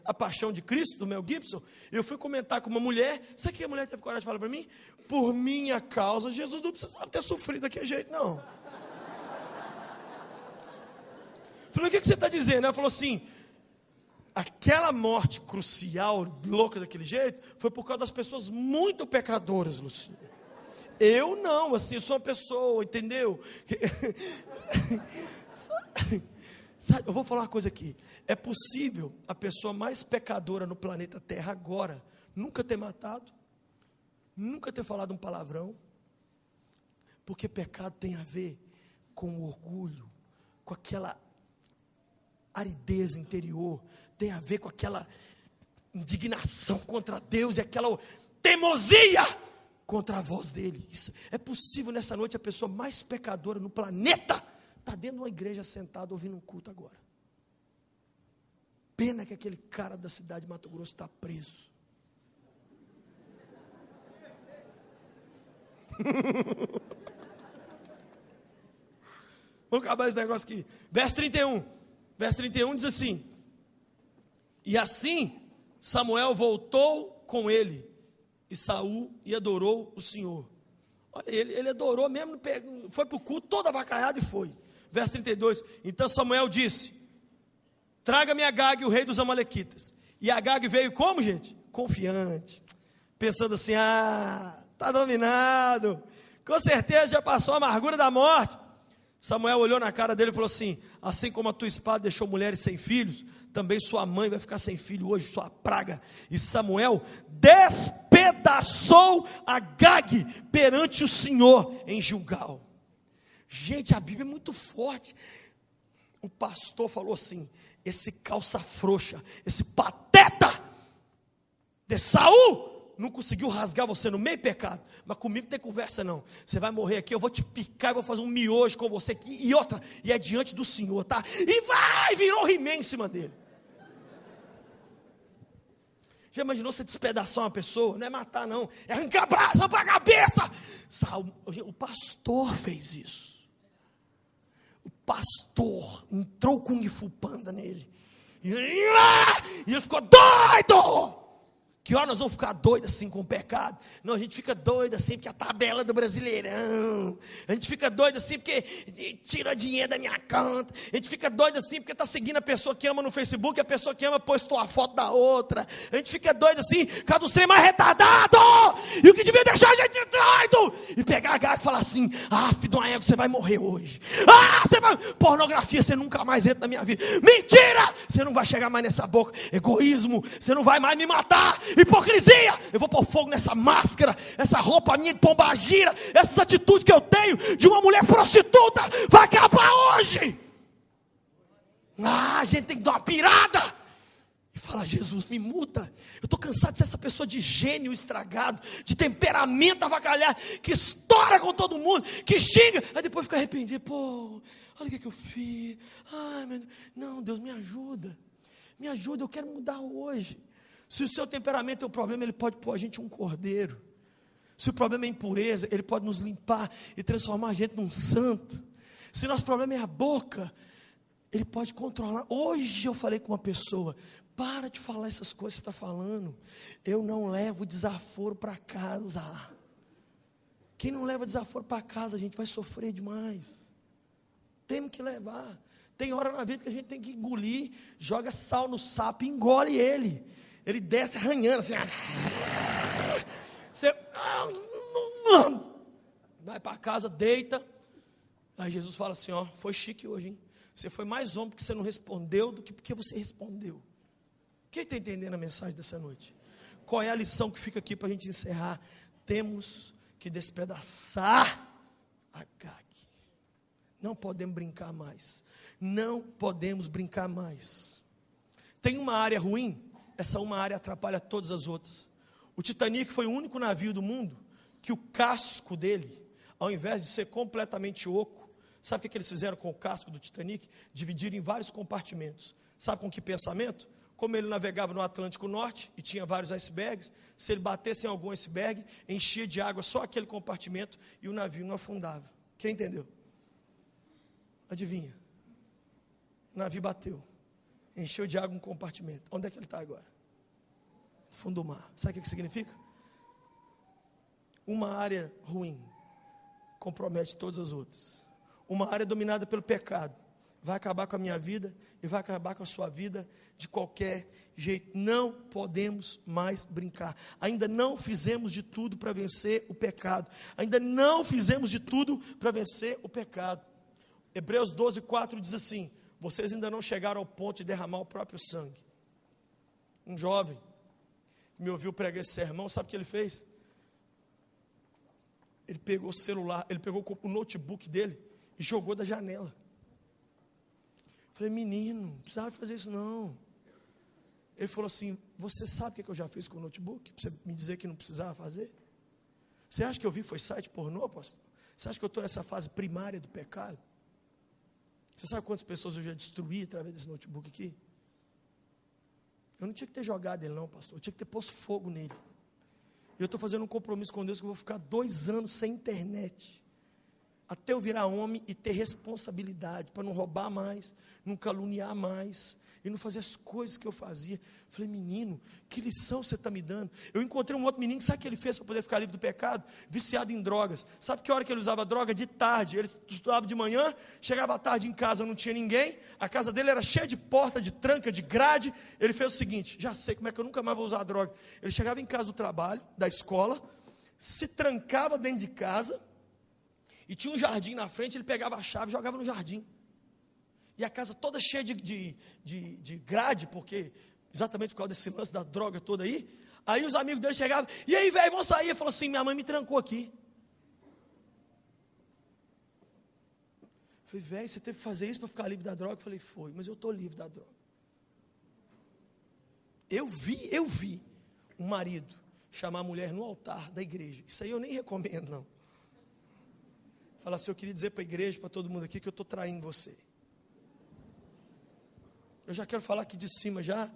A Paixão de Cristo, do Mel Gibson. Eu fui comentar com uma mulher. Sabe o que a mulher teve coragem de falar para mim? Por minha causa, Jesus não precisava ter sofrido daquele jeito, não. Falei: o que você está dizendo? Ela falou assim: aquela morte crucial, louca daquele jeito, foi por causa das pessoas muito pecadoras, Lucinho. Eu não, assim, eu sou uma pessoa, entendeu? Sabe, eu vou falar uma coisa aqui. É possível a pessoa mais pecadora no planeta Terra agora nunca ter matado, nunca ter falado um palavrão, porque pecado tem a ver com o orgulho, com aquela aridez interior, tem a ver com aquela indignação contra Deus e aquela teimosia contra a voz dele. Isso é possível. Nessa noite a pessoa mais pecadora no planeta está dentro de uma igreja sentada ouvindo um culto agora. Pena que aquele cara da cidade de Mato Grosso está preso. Vamos acabar esse negócio aqui. Verso 31. Verso 31 diz assim: e assim Samuel voltou com ele e Saul e adorou o Senhor. Olha, ele adorou mesmo, foi para o culto todo avacaiado e foi. Verso 32, então Samuel disse: traga-me Agag, o rei dos Amalequitas. E Agag veio como, gente? Confiante, pensando assim: está dominado, com certeza já passou a amargura da morte. Samuel olhou na cara dele e falou assim: assim como a tua espada deixou mulheres sem filhos, também sua mãe vai ficar sem filho hoje, sua praga. E Samuel despedaçou Agag perante o Senhor em Gilgal. Gente, a Bíblia é muito forte. O pastor falou assim: esse calça frouxa, esse pateta de Saul, não conseguiu rasgar você no meio pecado, mas comigo não tem conversa não, você vai morrer aqui, eu vou te picar e vou fazer um miojo com você aqui, e outra, e é diante do Senhor, tá? E vai, virou He-Man em cima dele. Já imaginou você despedaçar uma pessoa? Não é matar não, é arrancar a brasa para a cabeça. O pastor fez isso. O pastor entrou com Kung Fu Panda nele, e ele ficou doido. Que hora nós vamos ficar doidos assim com o pecado? Não, a gente fica doido assim porque a tabela do Brasileirão. A gente fica doido assim porque tira dinheiro da minha conta. A gente fica doido assim porque está seguindo a pessoa que ama no Facebook, a pessoa que ama postou a foto da outra. A gente fica doido assim, cada dos trem mais retardado. E o que devia deixar a gente doido? E pegar a gaga e falar assim: filho de uma égua, você vai morrer hoje. Você vai... Pornografia, você nunca mais entra na minha vida. Mentira! Você não vai chegar mais nessa boca. Egoísmo, você não vai mais me matar. Hipocrisia, eu vou pôr fogo nessa máscara, essa roupa minha de pombagira, essa atitude que eu tenho de uma mulher prostituta, vai acabar hoje. A gente tem que dar uma pirada e falar: Jesus, me muda. Eu estou cansado de ser essa pessoa de gênio estragado, de temperamento avacalhado, que estoura com todo mundo, que xinga, aí depois fica arrependido. Pô, olha o que eu fiz. Não, Deus, me ajuda, eu quero mudar hoje. Se o seu temperamento é um problema, Ele pode pôr a gente um cordeiro. Se o problema é impureza, Ele pode nos limpar e transformar a gente num santo. Se nosso problema é a boca, Ele pode controlar. Hoje eu falei com uma pessoa: para de falar essas coisas que você está falando. Eu não levo desaforo para casa. Quem não leva desaforo para casa, a gente vai sofrer demais. Temos que levar. Tem hora na vida que a gente tem que engolir, joga sal no sapo e engole ele. Ele desce arranhando assim. Você vai para casa, deita. Aí Jesus fala assim: foi chique hoje, hein? Você foi mais homem porque você não respondeu do que porque você respondeu. Quem está entendendo a mensagem dessa noite? Qual é a lição que fica aqui para a gente encerrar? Temos que despedaçar a gague. Não podemos brincar mais. Não podemos brincar mais. Tem uma área ruim, essa uma área atrapalha todas as outras. O Titanic foi o único navio do mundo que o casco dele, ao invés de ser completamente oco, sabe o que eles fizeram com o casco do Titanic? Dividiram em vários compartimentos. Sabe com que pensamento? Como ele navegava no Atlântico Norte e tinha vários icebergs, se ele batesse em algum iceberg, enchia de água só aquele compartimento e o navio não afundava. Quem entendeu? Adivinha? O navio bateu, encheu de água um compartimento. Onde é que ele está agora? Fundo do mar. Sabe o que significa? Uma área ruim compromete todas as outras. Uma área dominada pelo pecado vai acabar com a minha vida e vai acabar com a sua vida de qualquer jeito. Não podemos mais brincar. Ainda não fizemos de tudo para vencer o pecado. Ainda não fizemos de tudo para vencer o pecado. Hebreus 12:4 diz assim: vocês ainda não chegaram ao ponto de derramar o próprio sangue. Um jovem que me ouviu pregar esse sermão, sabe o que ele fez? Ele pegou o celular, ele pegou o notebook dele e jogou da janela. Falei: menino, não precisava fazer isso não. Ele falou assim: você sabe o que eu já fiz com o notebook? Para você me dizer que não precisava fazer? Você acha que eu vi foi site pornô, pastor? Você acha que eu estou nessa fase primária do pecado? Você sabe quantas pessoas eu já destruí através desse notebook aqui? Eu não tinha que ter jogado ele não, pastor. Eu tinha que ter posto fogo nele. E eu estou fazendo um compromisso com Deus que eu vou ficar 2 anos sem internet. Até eu virar homem e ter responsabilidade, para não roubar mais, não caluniar mais, e não fazer as coisas que eu fazia. Falei: menino, que lição você está me dando? Eu encontrei um outro menino, sabe o que ele fez para poder ficar livre do pecado? Viciado em drogas. Sabe que hora que ele usava droga? De tarde. Ele estudava de manhã, chegava à tarde em casa, não tinha ninguém, a casa dele era cheia de porta, de tranca, de grade. Ele fez o seguinte: já sei como é que eu nunca mais vou usar droga. Ele chegava em casa do trabalho, da escola, se trancava dentro de casa, e tinha um jardim na frente, ele pegava a chave e jogava no jardim. E a casa toda cheia de grade, porque exatamente por causa desse lance da droga toda aí. Aí os amigos dele chegavam: e aí, velho, vamos sair? Ele falou assim: minha mãe me trancou aqui. Eu falei: velho, você teve que fazer isso para ficar livre da droga? Eu falei: foi, mas eu estou livre da droga. Eu vi um marido chamar a mulher no altar da igreja. Isso aí eu nem recomendo, não. Falar assim, eu queria dizer para a igreja, para todo mundo aqui, que eu estou traindo você. Eu já quero falar aqui de cima já,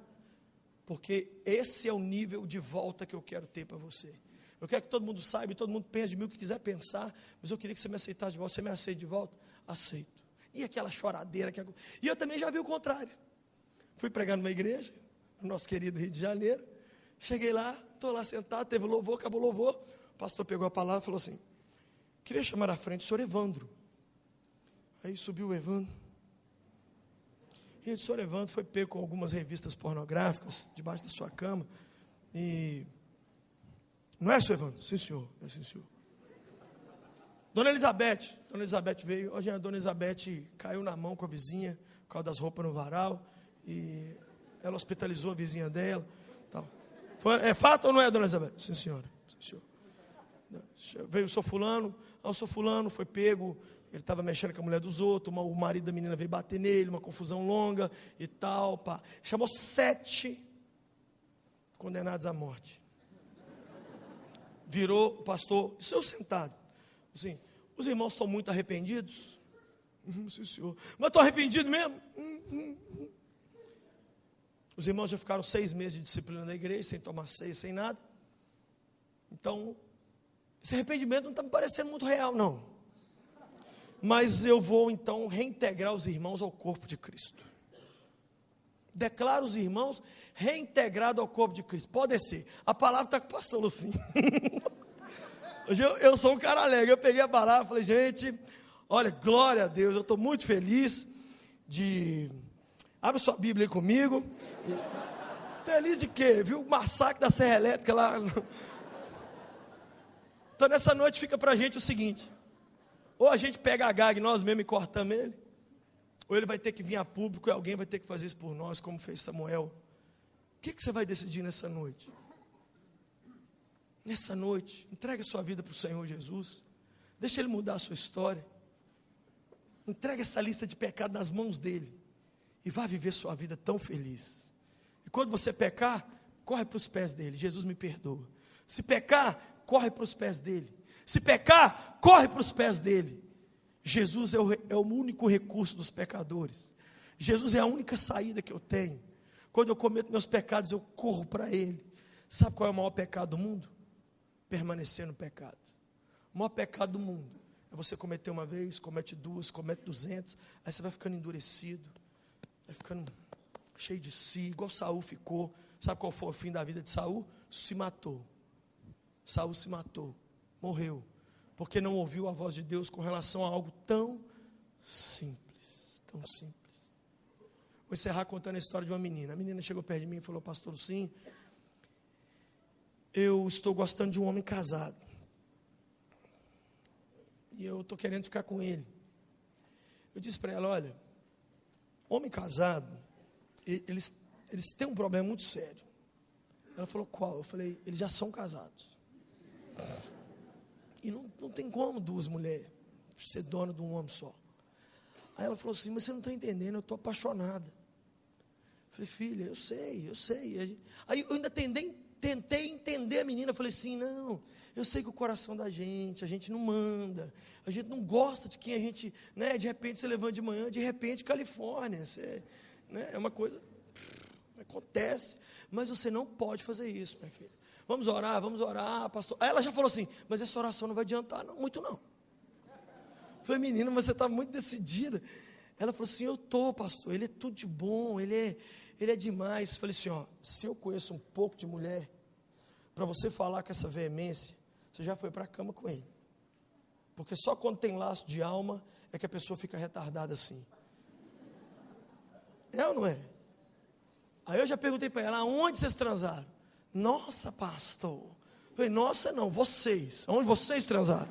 porque esse é o nível de volta que eu quero ter para você. Eu quero que todo mundo saiba, e todo mundo pense de mim o que quiser pensar, mas eu queria que você me aceitasse de volta. Você me aceita de volta? Aceito. E aquela choradeira. E eu também já vi o contrário. Fui pregar numa igreja, no nosso querido Rio de Janeiro. Cheguei lá, estou lá sentado, teve louvor, acabou o louvor. O pastor pegou a palavra e falou assim, queria chamar à frente o senhor Evandro. Aí subiu o Evandro. E o senhor Evandro foi pego com algumas revistas pornográficas debaixo da sua cama. E... Não é, senhor Evandro? Sim, senhor. É, sim, senhor. Dona Elizabeth veio. Hoje a Dona Elizabeth caiu na mão com a vizinha, por causa das roupas no varal. E ela hospitalizou a vizinha dela. Tal. É fato ou não é, Dona Elizabeth? Sim, senhora. Sim, senhor. Veio o seu fulano. O seu fulano foi pego. Ele estava mexendo com a mulher dos outros. O marido da menina veio bater nele. Uma confusão longa e tal. Pá. Chamou 7 condenados à morte. Virou o pastor, seu sentado, assim, os irmãos estão muito arrependidos? Sim, senhor. Mas estou arrependido mesmo? Os irmãos já ficaram 6 meses de disciplina na igreja, sem tomar ceia, sem nada. Então, esse arrependimento não está me parecendo muito real, não. Mas eu vou, então, reintegrar os irmãos ao corpo de Cristo. Declaro os irmãos reintegrados ao corpo de Cristo. Pode ser. A palavra está com o pastor Lucinho. Hoje eu sou um cara alegre. Eu peguei a palavra e falei, gente, olha, glória a Deus. Eu estou muito feliz de... Abre sua Bíblia aí comigo. Feliz de quê? Viu o massacre da Serra Elétrica lá? Então nessa noite fica para a gente o seguinte. Ou a gente pega a Gag nós mesmos e cortamos ele. Ou ele vai ter que vir a público e alguém vai ter que fazer isso por nós, como fez Samuel. O que você vai decidir nessa noite? Nessa noite, entregue a sua vida para o Senhor Jesus. Deixa Ele mudar a sua história. Entregue essa lista de pecados nas mãos dEle. E vá viver sua vida tão feliz. E quando você pecar, corre para os pés dEle. Jesus me perdoa. Se pecar, corre para os pés dEle. Se pecar, corre para os pés dEle. Jesus é o único recurso dos pecadores. Jesus é a única saída que eu tenho. Quando eu cometo meus pecados, eu corro para Ele. Sabe qual é o maior pecado do mundo? Permanecer no pecado. O maior pecado do mundo é você cometer uma vez, comete 2, comete 200, aí você vai ficando endurecido, vai ficando cheio de si, igual Saul ficou. Sabe qual foi o fim da vida de Saul? Se matou. Saul se matou, morreu. Porque não ouviu a voz de Deus com relação a algo tão simples, tão simples. Vou encerrar contando a história de uma menina. A menina chegou perto de mim e falou, pastor Lucinho, eu estou gostando de um homem casado. E eu estou querendo ficar com ele. Eu disse para ela, olha, homem casado, eles têm um problema muito sério. Ela falou, qual? Eu falei, eles já são casados. E não tem como 2 mulheres ser dona de um homem só. Aí ela falou assim, mas você não está entendendo, eu estou apaixonada. Eu falei, filha, eu sei. Aí eu ainda tentei entender a menina. Eu falei assim, não, eu sei que o coração da gente, a gente não manda, a gente não gosta de quem a gente, né, de repente você levanta de manhã, de repente Califórnia, você, né, é uma coisa, acontece, mas você não pode fazer isso, minha filha. Vamos orar, pastor. Aí ela já falou assim, mas essa oração não vai adiantar muito não. Eu falei, menina, mas você está muito decidida. Ela falou assim, eu estou, pastor, ele é tudo de bom, ele é demais. Eu falei assim, ó, se eu conheço um pouco de mulher, para você falar com essa veemência, você já foi para a cama com ele. Porque só quando tem laço de alma, é que a pessoa fica retardada assim. É ou não é? Aí eu já perguntei para ela, aonde vocês transaram? Nossa, pastor. Eu falei, nossa não, vocês. Onde vocês transaram?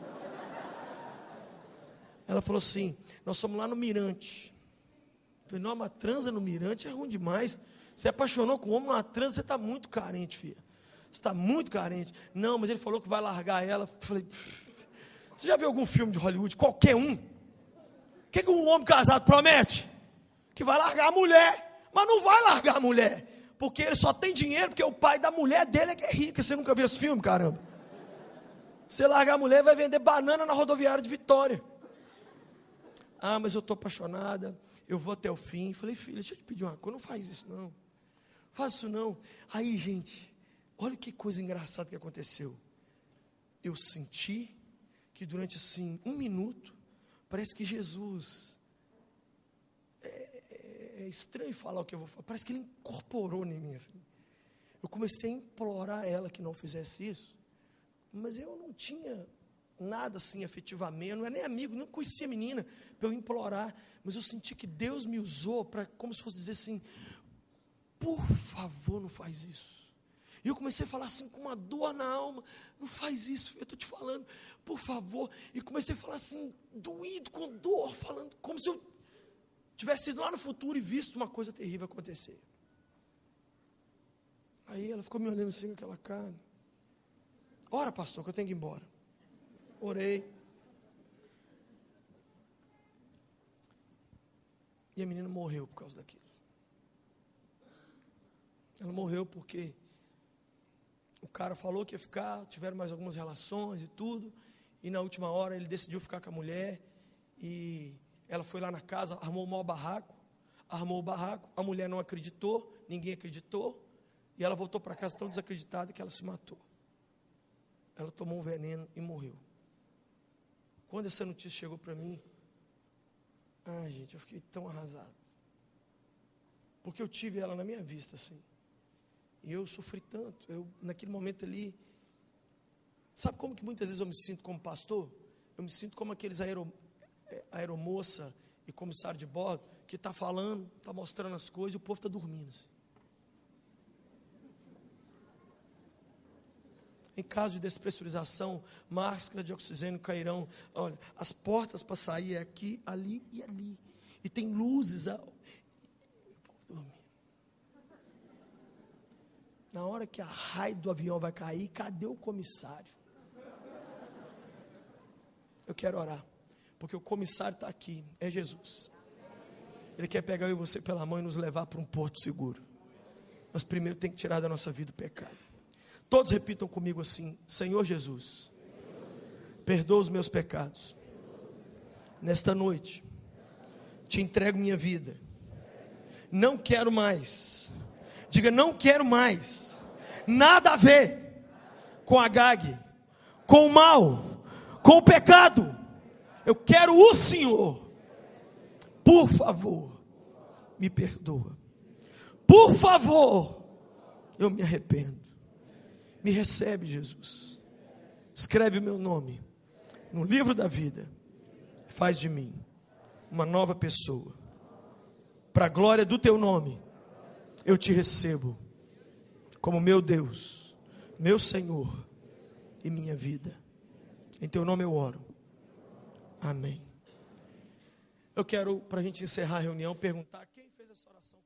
Ela falou assim, nós fomos lá no Mirante. Eu falei, não, mas transa no Mirante é ruim demais. Você apaixonou com um homem numa transa, você está muito carente, filha. Você está muito carente. Não, mas ele falou que vai largar ela. Eu falei, você já viu algum filme de Hollywood? Qualquer um. O que um homem casado promete? Que vai largar a mulher. Mas não vai largar a mulher. Porque ele só tem dinheiro porque o pai da mulher dele é que é rico. Você nunca viu esse filme, caramba? Você largar a mulher, vai vender banana na rodoviária de Vitória. Ah, mas eu estou apaixonada, eu vou até o fim. Falei, filha, deixa eu te pedir uma coisa, não faz isso não. Faz isso não. Aí, gente, olha que coisa engraçada que aconteceu. Eu senti que durante assim, 1 minuto, parece que Jesus, é estranho falar o que eu vou falar, parece que ele incorporou em mim. Assim. Eu comecei a implorar a ela que não fizesse isso, mas eu não tinha nada assim efetivamente, eu não era nem amigo, não conhecia a menina, para eu implorar, mas eu senti que Deus me usou para, como se fosse dizer assim, por favor, não faz isso. E eu comecei a falar assim, com uma dor na alma, não faz isso, eu estou te falando, por favor. E comecei a falar assim, doído, com dor, falando, como se eu tivesse ido lá no futuro e visto uma coisa terrível acontecer. Aí ela ficou me olhando assim com aquela cara. Ora, pastor, que eu tenho que ir embora. Orei. E a menina morreu por causa daquilo. Ela morreu porque o cara falou que ia ficar, tiveram mais algumas relações e tudo, e na última hora ele decidiu ficar com a mulher, e ela foi lá na casa, armou o barraco, a mulher não acreditou, ninguém acreditou, e ela voltou para casa tão desacreditada que ela se matou. Ela tomou um veneno e morreu. Quando essa notícia chegou para mim, ai gente, eu fiquei tão arrasado, porque eu tive ela na minha vista assim, e eu sofri tanto, naquele momento ali, sabe como que muitas vezes eu me sinto como pastor? Eu me sinto como aqueles aeromoça e comissário de bordo, que está falando, está mostrando as coisas, e o povo está dormindo assim. Em caso de despressurização, máscaras de oxigênio cairão. Olha, as portas para sair é aqui, ali e ali. E tem luzes. Na hora que a raio do avião vai cair, cadê o comissário? Eu quero orar, porque o comissário está aqui, é Jesus. Ele quer pegar eu e você pela mão e nos levar para um porto seguro. Mas primeiro tem que tirar da nossa vida o pecado. Todos repitam comigo assim: Senhor Jesus, perdoa os meus pecados. Nesta noite, te entrego minha vida. Não quero mais. Diga, não quero mais. Nada a ver com a Agag, com o mal, com o pecado. Eu quero o Senhor. Por favor, me perdoa. Por favor, eu me arrependo. Me recebe, Jesus. Escreve o meu nome no livro da vida. Faz de mim uma nova pessoa. Para a glória do teu nome, eu te recebo como meu Deus, meu Senhor e minha vida. Em teu nome eu oro. Amém. Eu quero, para a gente encerrar a reunião, perguntar quem fez essa oração.